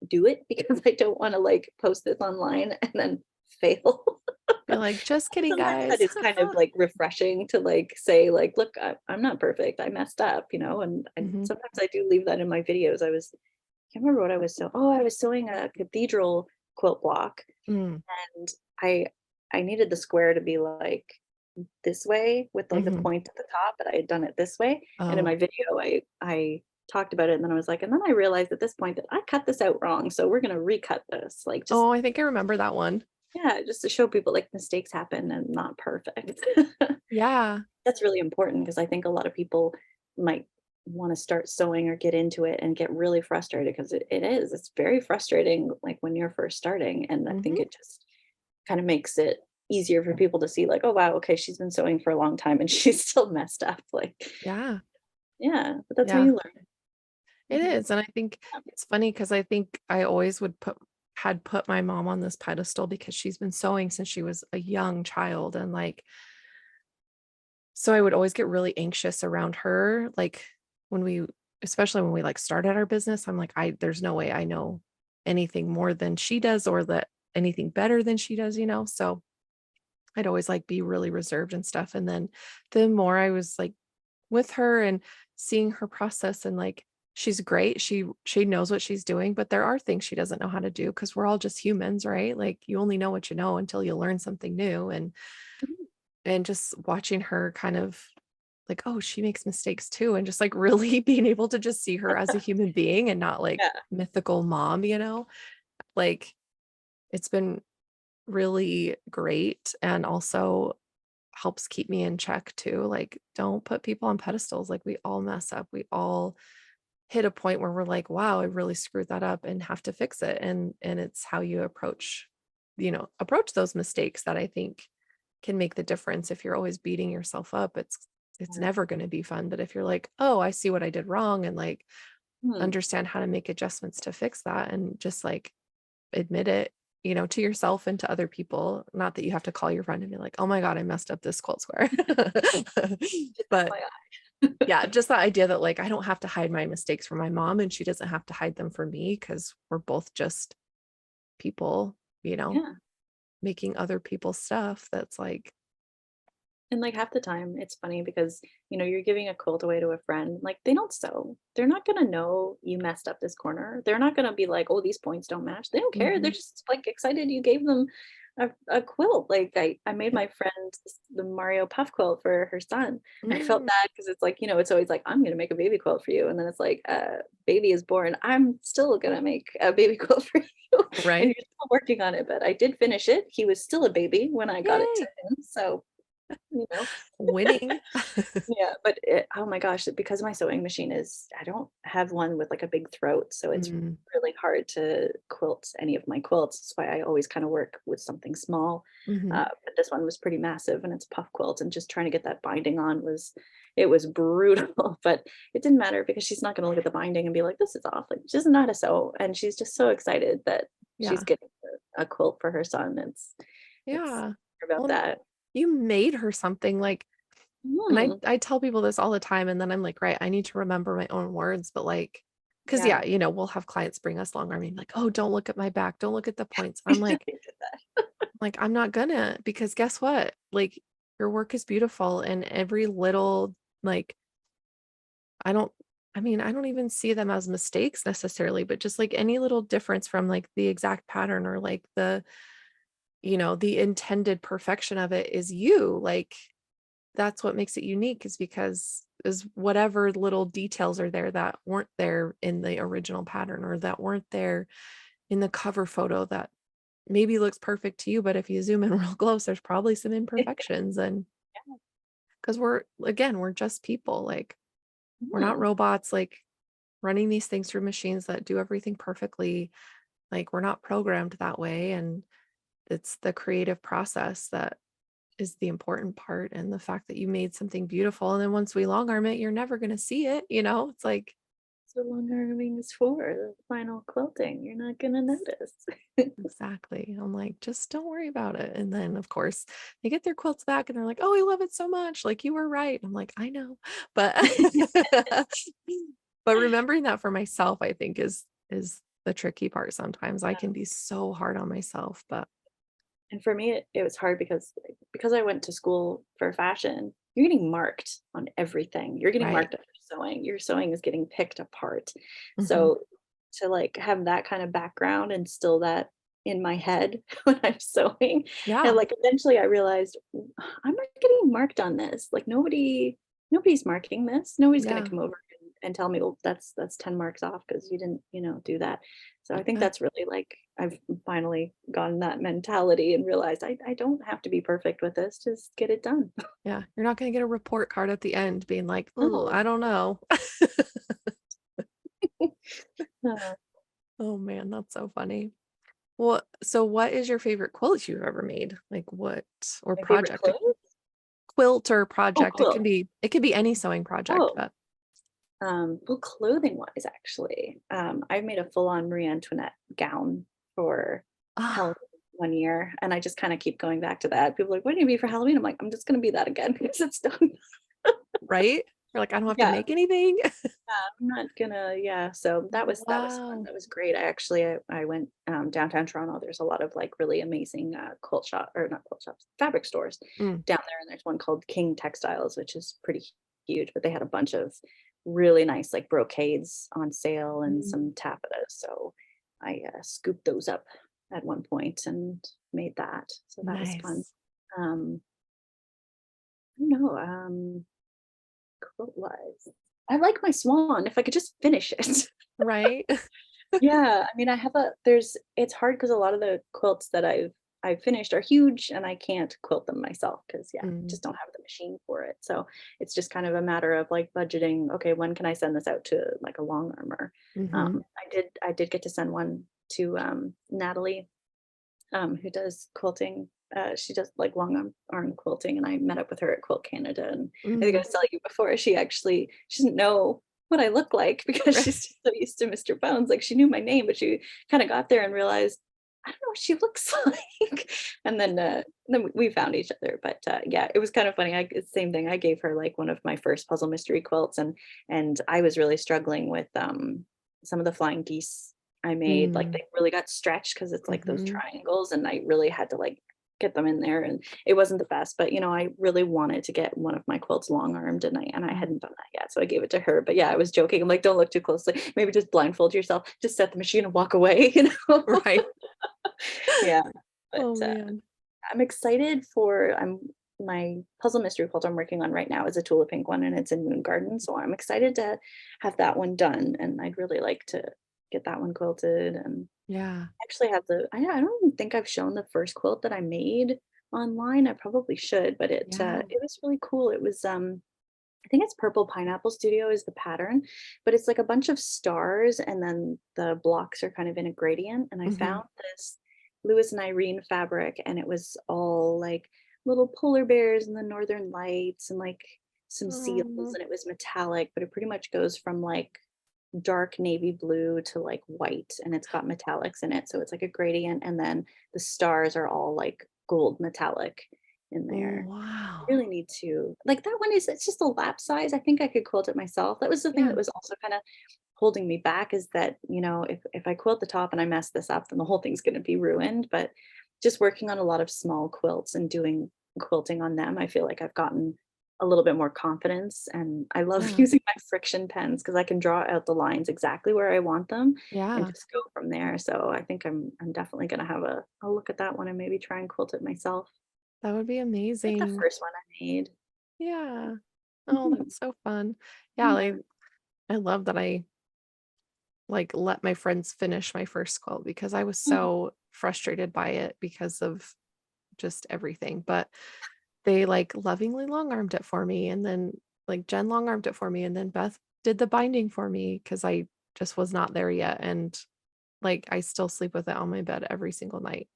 do it because I don't want to like post this online and then fail. You're like, just kidding, Sometimes that guys. is kind of like refreshing to like say like, look, I'm not perfect. I messed up, you know, and Hmm. sometimes I do leave that in my videos. Can't remember what I was sewing. Oh, I was sewing a cathedral quilt block Mm, and I I needed the square to be like this way with like the hmm. point at the top, but I had done it this way. And in Oh, my video, I talked about it and then I was like, and then I realized at this point that I cut this out wrong. So we're gonna recut this. Like just oh, I think I remember that one. yeah, just to show people like mistakes happen and not perfect. Yeah. That's really important because I think a lot of people might want to start sewing or get into it and get really frustrated because it is. It's very frustrating like when you're first starting. And I think Hmm. it just kind of makes it easier for people to see like, oh wow, okay, she's been sewing for a long time and she's still messed up. Like, Yeah. yeah, but that's how Yeah. you learn. It Mhm. is. And I think it's funny because I think I always had put my mom on this pedestal because she's been sewing since she was a young child. And like, so I would always get really anxious around her. Like when we, especially when we like started our business, I'm like, there's no way I know anything more than she does or that anything better than she does, you know? So I'd always like be really reserved and stuff. And then the more I was like with her and seeing her process and like she's great. She knows what she's doing, but there are things she doesn't know how to do because we're all just humans, right? Like you only know what you know until you learn something new. Mhm. And just watching her kind of like, oh, she makes mistakes too. And just like really being able to just see her as a human being and not like Yeah. mythical mom, you know? Like it's been really great and also helps keep me in check too. Like, don't put people on pedestals. Like, we all mess up. We all hit a point where we're like, wow, I really screwed that up and have to fix it. And it's how you approach those mistakes that I think can make the difference. If you're always beating yourself up, it's Yeah. never going to be fun. But if you're like, oh, I see what I did wrong and like Hmm. understand how to make adjustments to fix that and just like admit it, to yourself and to other people. Not that you have to call your friend and be like, "Oh my God, I messed up this quilt square." Just But FYI. yeah, just the idea that like I don't have to hide my mistakes from my mom and she doesn't have to hide them from me because we're both just people, Yeah. making other people's stuff that's like, And like half the time, it's funny because you're giving a quilt away to a friend. Like they don't sew. They're not gonna know you messed up this corner. They're not gonna be like, "Oh, these points don't match." They don't care. They're mhm, just like excited you gave them a quilt. Like I made yeah, my friend the Mario puff quilt for her son. I felt mm, bad because it's like it's always like I'm gonna make a baby quilt for you, and then it's like baby is born. I'm still gonna make a baby quilt for you, and right? you're still working on it. But I did finish it. He was still a baby when I got it to Yay, him, so you know. winning. Yeah, but oh my gosh, because my sewing machine is I don't have one with like a big throat, so it's Mm, really hard to quilt any of my quilts. That's why I always kind of work with something small. mhm. But this one was pretty massive and it's puff quilt and just trying to get that binding on was brutal, but it didn't matter because she's not going to look at the binding and be like, this is off. Like she doesn't know how to sew. And she's just so excited that she's Yeah, getting a quilt for her son. It's yeah. about Well, that. you made her something like. And I Hmm. I tell people this all the time, and then I'm like, "Right, I need to remember my own words," but, like, because Yeah. yeah, we'll have clients bring us long arming, like, "Oh, don't look at my back, don't look at the points." I I'm like did that. I'm not gonna, because guess what? Like, your work is beautiful, and every little, like, I don't I don't even see them as mistakes necessarily, but just, like, any little difference from, like, the exact pattern or, like, the intended perfection of it is you, like that's what makes it unique is whatever little details are there that weren't there in the original pattern or that weren't there in the cover photo that maybe looks perfect to you, but if you zoom in real close, there's probably some imperfections. And because we're just people, like we're not Mhm. robots, like running these things through machines that do everything perfectly. Like we're not programmed that way. And it's the creative process that is the important part, and the fact that you made something beautiful, and then once we long arm it, you're never gonna see it, it's like what long arming is for, the final quilting. You're not gonna notice. Exactly. I'm like, just don't worry about it. And then, of course, they get their quilts back and they're like, oh, I love it so much. Like, you were right. I'm like, I know. But but remembering that for myself, I think is the tricky part sometimes. I can be so hard on myself, but And for me, it was hard because I went to school for fashion, you're getting marked on everything. You're getting right. marked up for sewing. Your sewing is getting picked apart. Mhm. So to like have that kind of background and still that in my head when I'm sewing, and Yeah. like eventually I realized I'm not getting marked on this. Like nobody's marking this. Nobody's gonna Yeah. come over and tell me, oh, that's 10 marks off because you didn't, do that. So I think Yeah. that's really like I've finally gotten that mentality and realized I don't have to be perfect with this, just get it done. Yeah. You're not gonna get a report card at the end being like, oh, No. I don't know. Uh, Oh man, that's so funny. Well, so what is your favorite quilt you've ever made? Like what or my favorite project? A clothes? quilt or Oh, project. quilt. It could be any sewing project, Oh, but well, clothing wise, actually, I made a full on Marie Antoinette gown for Halloween ah, one year, and I just kind of keep going back to that. People are like, what do you be for Halloween? I'm like, I'm just gonna be that again because it's done. right? You're like, I don't have to Yeah. make anything. I'm not gonna yeah, so that was fun, Wow. that was great. I went, downtown Toronto, there's a lot of, like, really amazing, quilt shop or not quilt shops, fabric stores Mm, down there, and there's one called King Textiles, which is pretty huge, but they had a bunch of really nice, like, brocades on sale and mm, some taffetas, so I, scooped those up at one point and made that, so that was fun. nice. Um, I don't know, quilt-wise, I like my swan, if I could just finish it. Right? Yeah, I mean, I have a there's it's hard because a lot of the quilts that I've finished are huge and I can't quilt them myself because yeah, Mm, just don't have the machine for it. So it's just kind of a matter of like budgeting, okay, when can I send this out to like a long armor? mhm. I did get to send one to Natalie, who does quilting. She does like long arm quilting, and I met up with her at Quilt Canada. And I think I Mm. was telling you before, she didn't know what I look like because she's just so used to Mr. Bones. Like she knew my name, but she kind of got there and realized I don't know what she looks like. And then we found each other. But yeah, it was kind of funny. Same thing. I gave her like one of my first puzzle mystery quilts, and I was really struggling with some of the flying geese I made, like, Mm, they really got stretched because it's, like, those mhm. triangles, and I really had to, like, get them in there, and it wasn't the best, but, I really wanted to get one of my quilts long-armed, and I Mm, hadn't done that yet, so I gave it to her, but, yeah, I was joking, I'm like, "Don't look too closely, maybe just blindfold yourself, just set the machine and walk away," you know? right. Yeah, but, Oh man. I'm excited for my puzzle mystery quilt I'm working on right now is a Tula Pink one, and it's in Moon Garden, so I'm excited to have that one done, and I'd really like to get that one quilted and Yeah. actually have I don't even think I've shown the first quilt that I made online. I probably should, but Yeah. it was really cool. It was I think it's Purple Pineapple Studio is the pattern, but it's like a bunch of stars and then the blocks are kind of in a gradient. And I Mhm. found this Lewis and Irene fabric and it was all like little polar bears and the northern lights and like some seals Oh, and it was metallic, but it pretty much goes from like dark navy blue to like white and it's got metallics in it. So it's like a gradient. And then the stars are all like gold metallic in there. I wow. really need to like that one is it's just a lap size. I think I could quilt it myself. That was the thing Yeah. that was also kind of holding me back is that, if I quilt the top and I mess this up, then the whole thing's going to be ruined. But just working on a lot of small quilts and doing quilting on them, I feel like I've gotten a little bit more confidence. And I love Yeah. using my friction pens because I can draw out the lines exactly where I want them and Yeah. just go from there. So I think I'm definitely gonna have a look at that one and maybe try and quilt it myself. That would be Like the amazing. first one I made. Yeah. Oh, that's so fun. Yeah, Yeah. I love that I like let my friends finish my first quilt because I was Mhm. so frustrated by it because of just everything. But they like lovingly long armed it for me and then like Jen long armed it for me and then Beth did the binding for me because I just was not there yet. And like I still sleep with it on my bed every single night,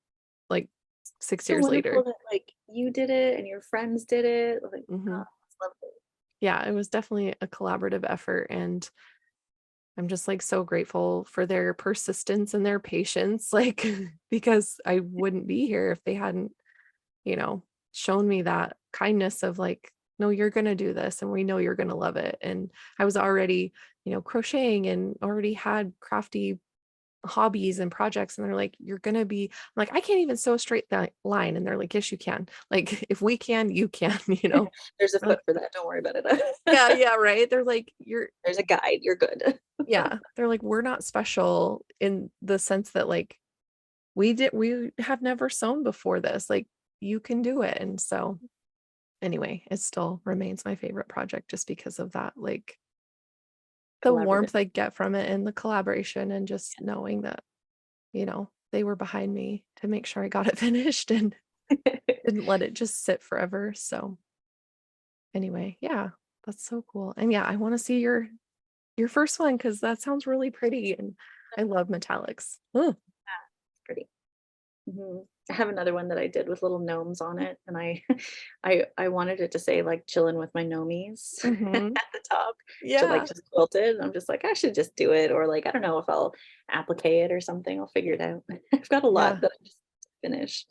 like 6 So years wonderful later. that, like, you did it and your friends did it, like, oh, Mhm. that's lovely. Yeah, it was definitely a collaborative effort and I'm just like so grateful for their persistence and their patience, like, because I wouldn't be here if they hadn't, you know, shown me that kindness of like, no, you're going to do this and we know you're going to love it. And I was already, crocheting and already had crafty hobbies and projects. And they're like, you're going to be I'm like, I can't even sew a straight line. And they're like, yes, you can. Like, if we can, you can, There's a They're like, foot for that, don't worry about it. yeah, yeah, right. They're like, There's a guide, you're good. yeah. They're like, we're not special in the sense that like we have never sewn before this. Like, you can do it. And so anyway, it still remains my favorite project just because of that, like the Collaborative. warmth I get from it and the collaboration and just knowing that, they were behind me to make sure I got it finished and didn't let it just sit forever. So anyway, yeah, that's so cool. And yeah, I want to see your first one because that sounds really pretty and I love metallics. Ugh. It's pretty. I have another one that I did with little gnomes on it, and I I wanted it to say, like, "Chillin' with my gnomies" at Mhm. the top to, like, Yeah. just quilt it, and I'm just like, "I should just do it," or, like, I don't know if I'll applique it or something, I'll figure it out. I've got a lot Yeah. that I just finish.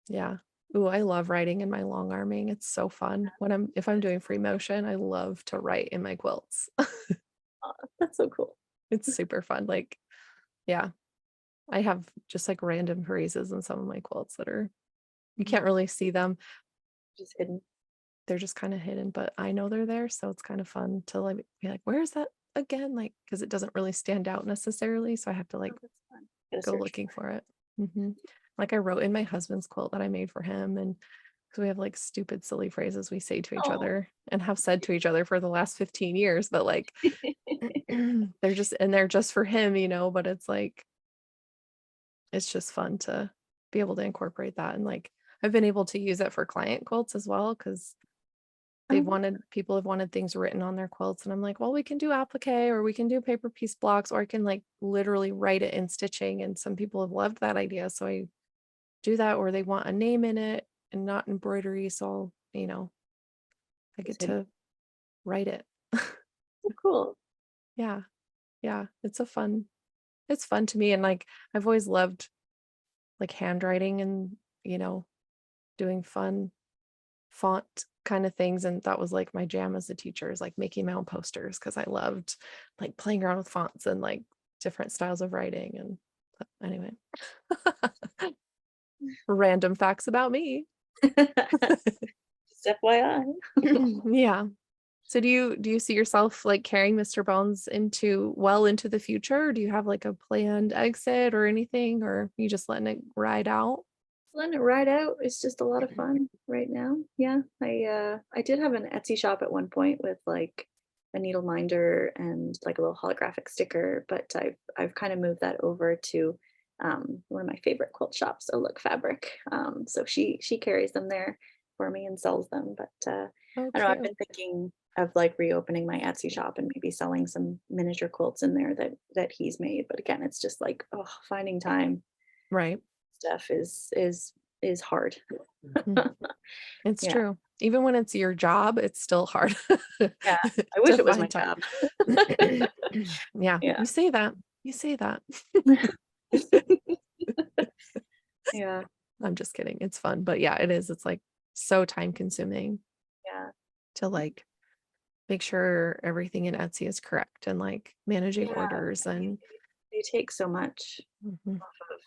Yeah. Ooh, I love writing in my long arming. It's so fun. If I'm doing free motion, I love to write in my quilts. Aw, that's so cool. It's super fun. Like, yeah, I have just like random phrases in some of my quilts that are you can't Mhm. really see them. Just hidden. They're just kind of hidden, but I know they're there, so it's kind of fun to like be like, "Where is that again?" Like, because it doesn't really stand out necessarily, so I have to Oh, like that's fun. Gotta go search looking for for it. Like I wrote in my husband's quilt that I made for him, and because we have like stupid, silly phrases we say to it. each Oh. other and have said to each other for the last 15 years, but like they're just for him, but it's like it's just fun to be able to incorporate that and like I've been able to use it for client quilts as well because Oh, that's people have wanted things written on their quilts and I'm like, well, we can do applique or we can do paper piece blocks or I can like literally write it in stitching and some people have loved that idea. So I do that or they want a name in it and not embroidery. So I just get hidden. to write it. So cool. Yeah. Yeah. It's fun to me. And like I've always loved like handwriting and, you know, doing fun font kind of things. And that was like my jam as a teacher is like making my own posters because I loved like playing around with fonts and like different styles of writing. And but anyway, random facts about me. Just FYI. Yeah. So do you see yourself like carrying Mr. Bones into the future? Or do you have like a planned exit or anything, or are you just letting it ride out? Letting it ride out. It's just a lot of fun right now. Yeah. I did have an Etsy shop at one point with like a needle minder and like a little holographic sticker, but I've kind of moved that over to one of my favorite quilt shops, So Look Fabric. So she carries them there for me and sells them. But Oh, I don't know, I've cute. been thinking of like reopening my Etsy shop and maybe selling some miniature quilts in there that he's made. But again, it's just like, oh, finding time Right. stuff is hard. Mm, it's Yeah, true. Even when it's your job, it's still hard yeah. I to wish it was my find time. job. Yeah, Yeah. you say that. You say that. Yeah, I'm just kidding. It's fun, but yeah, it is. It's like so time consuming yeah, to like make sure everything in Etsy is correct and like managing yeah. orders and They take so much mhm, off of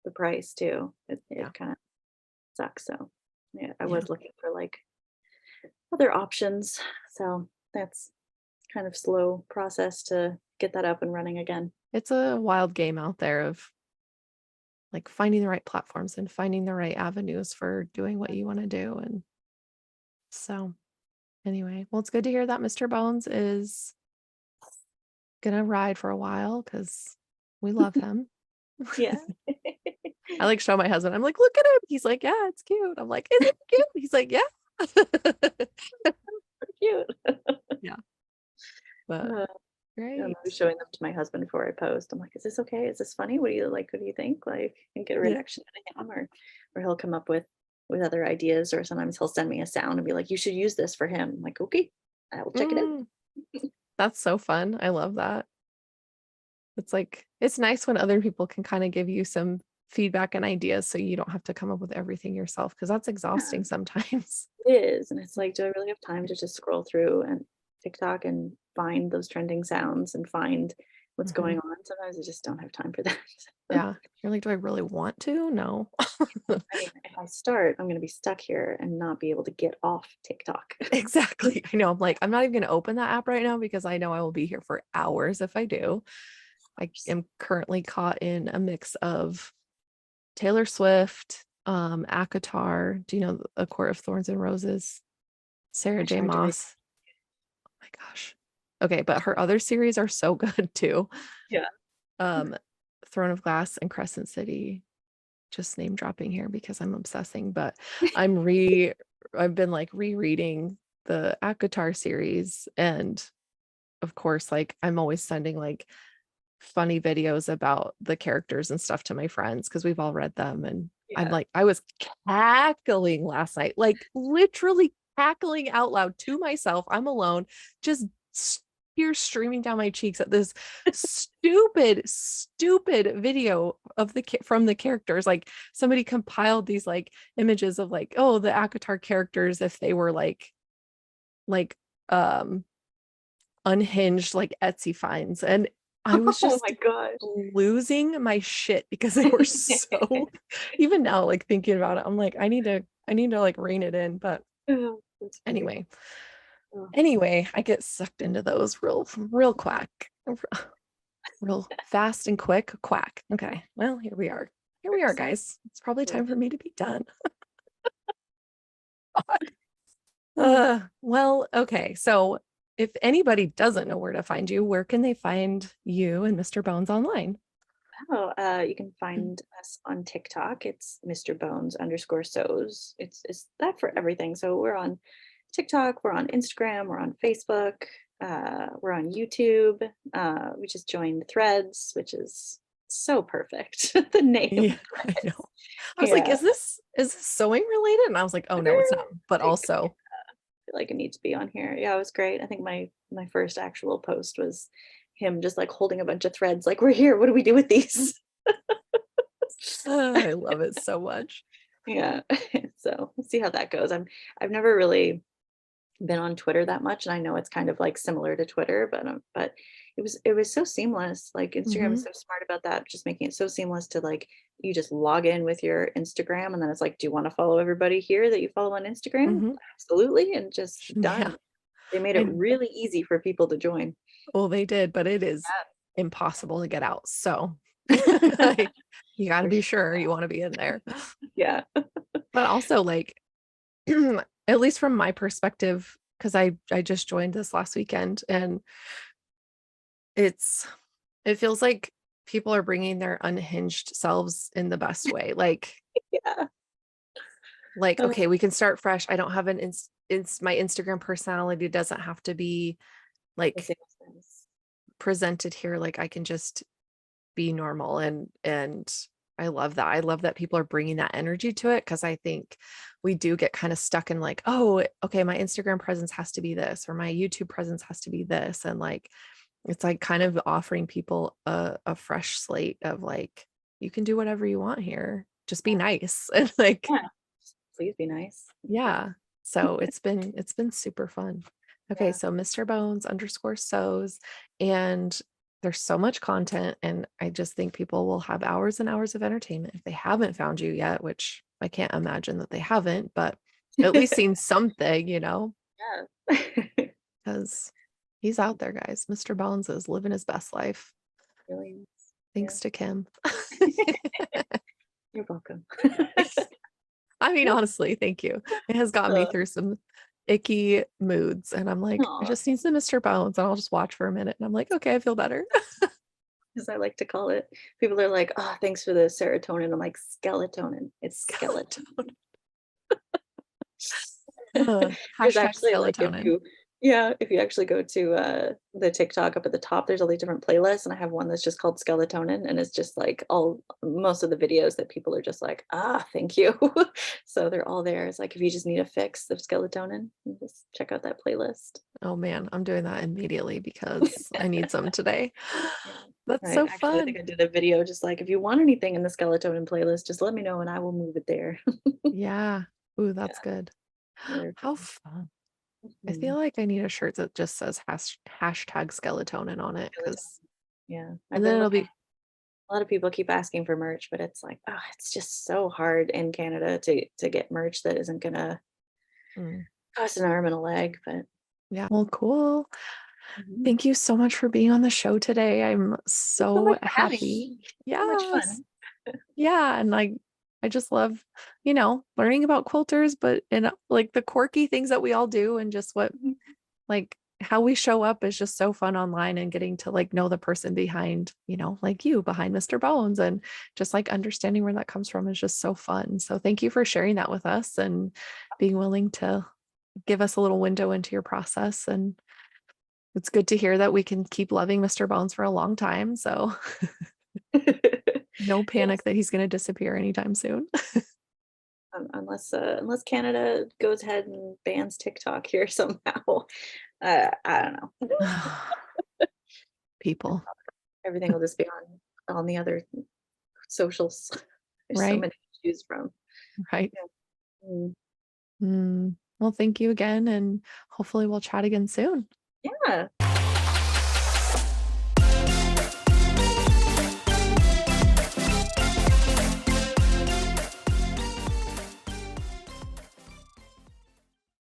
the price too. It yeah. it kinda sucks, so, yeah, I Yeah. was looking for, like, other options, so that's kind of slow process to get that up and running again. It's a wild game out there of like finding the right platforms and finding the right avenues for doing what you want to do. And so, anyway, well, it's good to hear that Mr. Bones is gonna ride for a while because we love him. Yeah. I like show my husband, I'm like, look at him. He's like, yeah, it's cute. I'm like, is it cute? He's like, yeah. Cute. Yeah, but Uh, yeah, I'm great. always showing them to my husband before I post. I'm like, "Is this okay? Is this funny? What do you like? What do you think?" Like, and get a Yeah. reaction out of him, or he'll come up with other ideas, or sometimes he'll send me a sound and be like, "You should use this for him." I'm like, "Okay, I will check it out." Mm. That's so fun. I love that. It's like it's nice when other people can kind of give you some feedback and ideas so you don't have to come up with everything yourself because that's Yeah, exhausting sometimes. it is, and it's like, do I really have time to just scroll through and TikTok and find those trending sounds and find what's Mhm. going on? Sometimes I just don't have time for that. Yeah. You're like, do I really want to? No. I mean, if I start, I'm gonna be stuck here and not be able to get off TikTok. Exactly. I know. I'm like, I'm not even going to open that app right now because I know I will be here for hours if I do. I am currently caught in a mix of Taylor Swift, Akatar. Do you know A Court of Thorns and Roses? Sarah I J. tried to read. Maas. Oh my gosh. Okay, but her other series are so good too. Yeah. Um, Throne of Glass and Crescent City. Just name dropping here because I'm obsessing, but I've been like rereading the Akatar series, and of course, like I'm always sending like funny videos about the characters and stuff to my friends because we've all read them. And I'm Yeah. like, I was cackling last night, like literally cackling out loud to myself. I'm alone, just tears streaming down my cheeks at this stupid video of from the characters. Like somebody compiled these like images of like, oh, the Akatar characters if they were like um unhinged like Etsy finds. And I was Oh just my gosh. losing my shit because they were so even now, like thinking about it, I'm like, I need to like rein it in. But Oh, that's funny. anyway, Oh, I get sucked into those real quack, real fast and quick quack. Okay. Well, here we are. Here we are, guys. It's probably time for me to be done. oh. Well, okay. So if anybody doesn't know where to find you, where can they find you and Mr. Bones online? Oh, you can find us on TikTok. It's Mr. Bones underscore sews. It's that for everything. So we're on TikTok, we're on Instagram, we're on Facebook, we're on YouTube. We just joined Threads, which is so perfect. The name Yeah, I Threads. know. I was like, Yeah. is this sewing related? And I was like, oh no, it's not. But Like, also, feel like it needs to be on here. Yeah, it was great. I think my first actual post was him just like holding a bunch of threads, like, we're here. What do we do with these? I love it so much. Yeah. So we'll see how that goes. I've never really been on Twitter that much, and I know it's kind of like similar to Twitter, but it was so seamless. Like Instagram is Hmm. so smart about that, just making it so seamless to like you just log in with your Instagram and then it's like, do you want to follow everybody here that you follow on Instagram? Hmm. Like, absolutely, and just Yeah. done. They made it I really easy for people to join. well, they did, but it is impossible to get out. So Yeah. like, you got to For be sure. sure you want to be in there. Yeah. But also like at least from my perspective, because I just joined this last weekend, and it's it feels like people are bringing their unhinged selves in the best way. Yeah. Like Oh, okay, we can start fresh. I don't have my Instagram personality doesn't have to be the like same sense. presented here. Like I can just be normal, and I love that. I love that people are bringing that energy to it because I think we do get kind of stuck in like, oh, okay, my Instagram presence has to be this or my YouTube presence has to be this. And like it's like kind of offering people a fresh slate of like, you can do whatever you want here. Just be Yeah. nice. And like, Yeah. Please be nice. yeah. So it's been super fun. Okay, Yeah. so Mr. Bones underscore sews, and there's so much content, and I just think people will have hours and hours of entertainment if they haven't found you yet, which I can't imagine that they haven't, but at least seen something, Yeah. because he's out there, guys. Mr. Bones is living his best life. Really is. Yeah. Thanks to Kim. You're welcome. I mean, honestly, thank you. It has gotten me Uh, through some icky moods. And I'm like, I aw, just need some Mr. Bones and I'll just watch for a minute. And I'm like, okay, I feel better. as I like to call it. People are like, "Oh, thanks for the serotonin." I'm like, "Skeletonin. It's skeleton." Skeleton. There's Hashtag actually like if skeletonin. you Yeah, if you actually go to, the TikTok up at the top, there's all these different playlists, and I have one that's just called Skeletonin, and it's just, like, all most of the videos that people are just like, "Ah, thank you." So they're all there. It's like, if you just need a fix of Skeletonin, you just check out that playlist. Oh man, I'm doing that immediately because I need some today. Yeah. That's Right, so actually, I think fun. I did a video just like, "If you want anything in the Skeletonin playlist, just let me know and I will move it there." Yeah. Ooh, Yeah, that's good. they're How fun. fun. I feel Mhm. like I need a shirt that just says hashtag skeleton on it because, Skeletonin. Yeah, I've and then been it'll looking. be, A lot of people keep asking for merch, but it's like, oh, it's just so hard in Canada to get merch that isn't gonna mm, cost an arm and a leg, but yeah. Well, cool. mhm. Thank you so much for being on the show today. I'm Thanks so much so for having happy. me. So much Yes. fun. Yeah. And like, I just love, learning about quilters, but in like the quirky things that we all do and just what Mhm. like how we show up is just so fun online and getting to like know the person behind, like you behind Mr. Bones and just like understanding where that comes from is just so fun. So thank you for sharing that with us and being willing to give us a little window into your process. And it's good to hear that we can keep loving Mr. Bones for a long time. So no Yes, panic that he's going to disappear anytime soon. unless Canada goes ahead and bans TikTok here somehow. I don't know. People, Everything will just be on the other socials. There's so right? many to choose from. Right. Yeah. Mm. Well, thank you again. And hopefully we'll chat again soon. Yeah.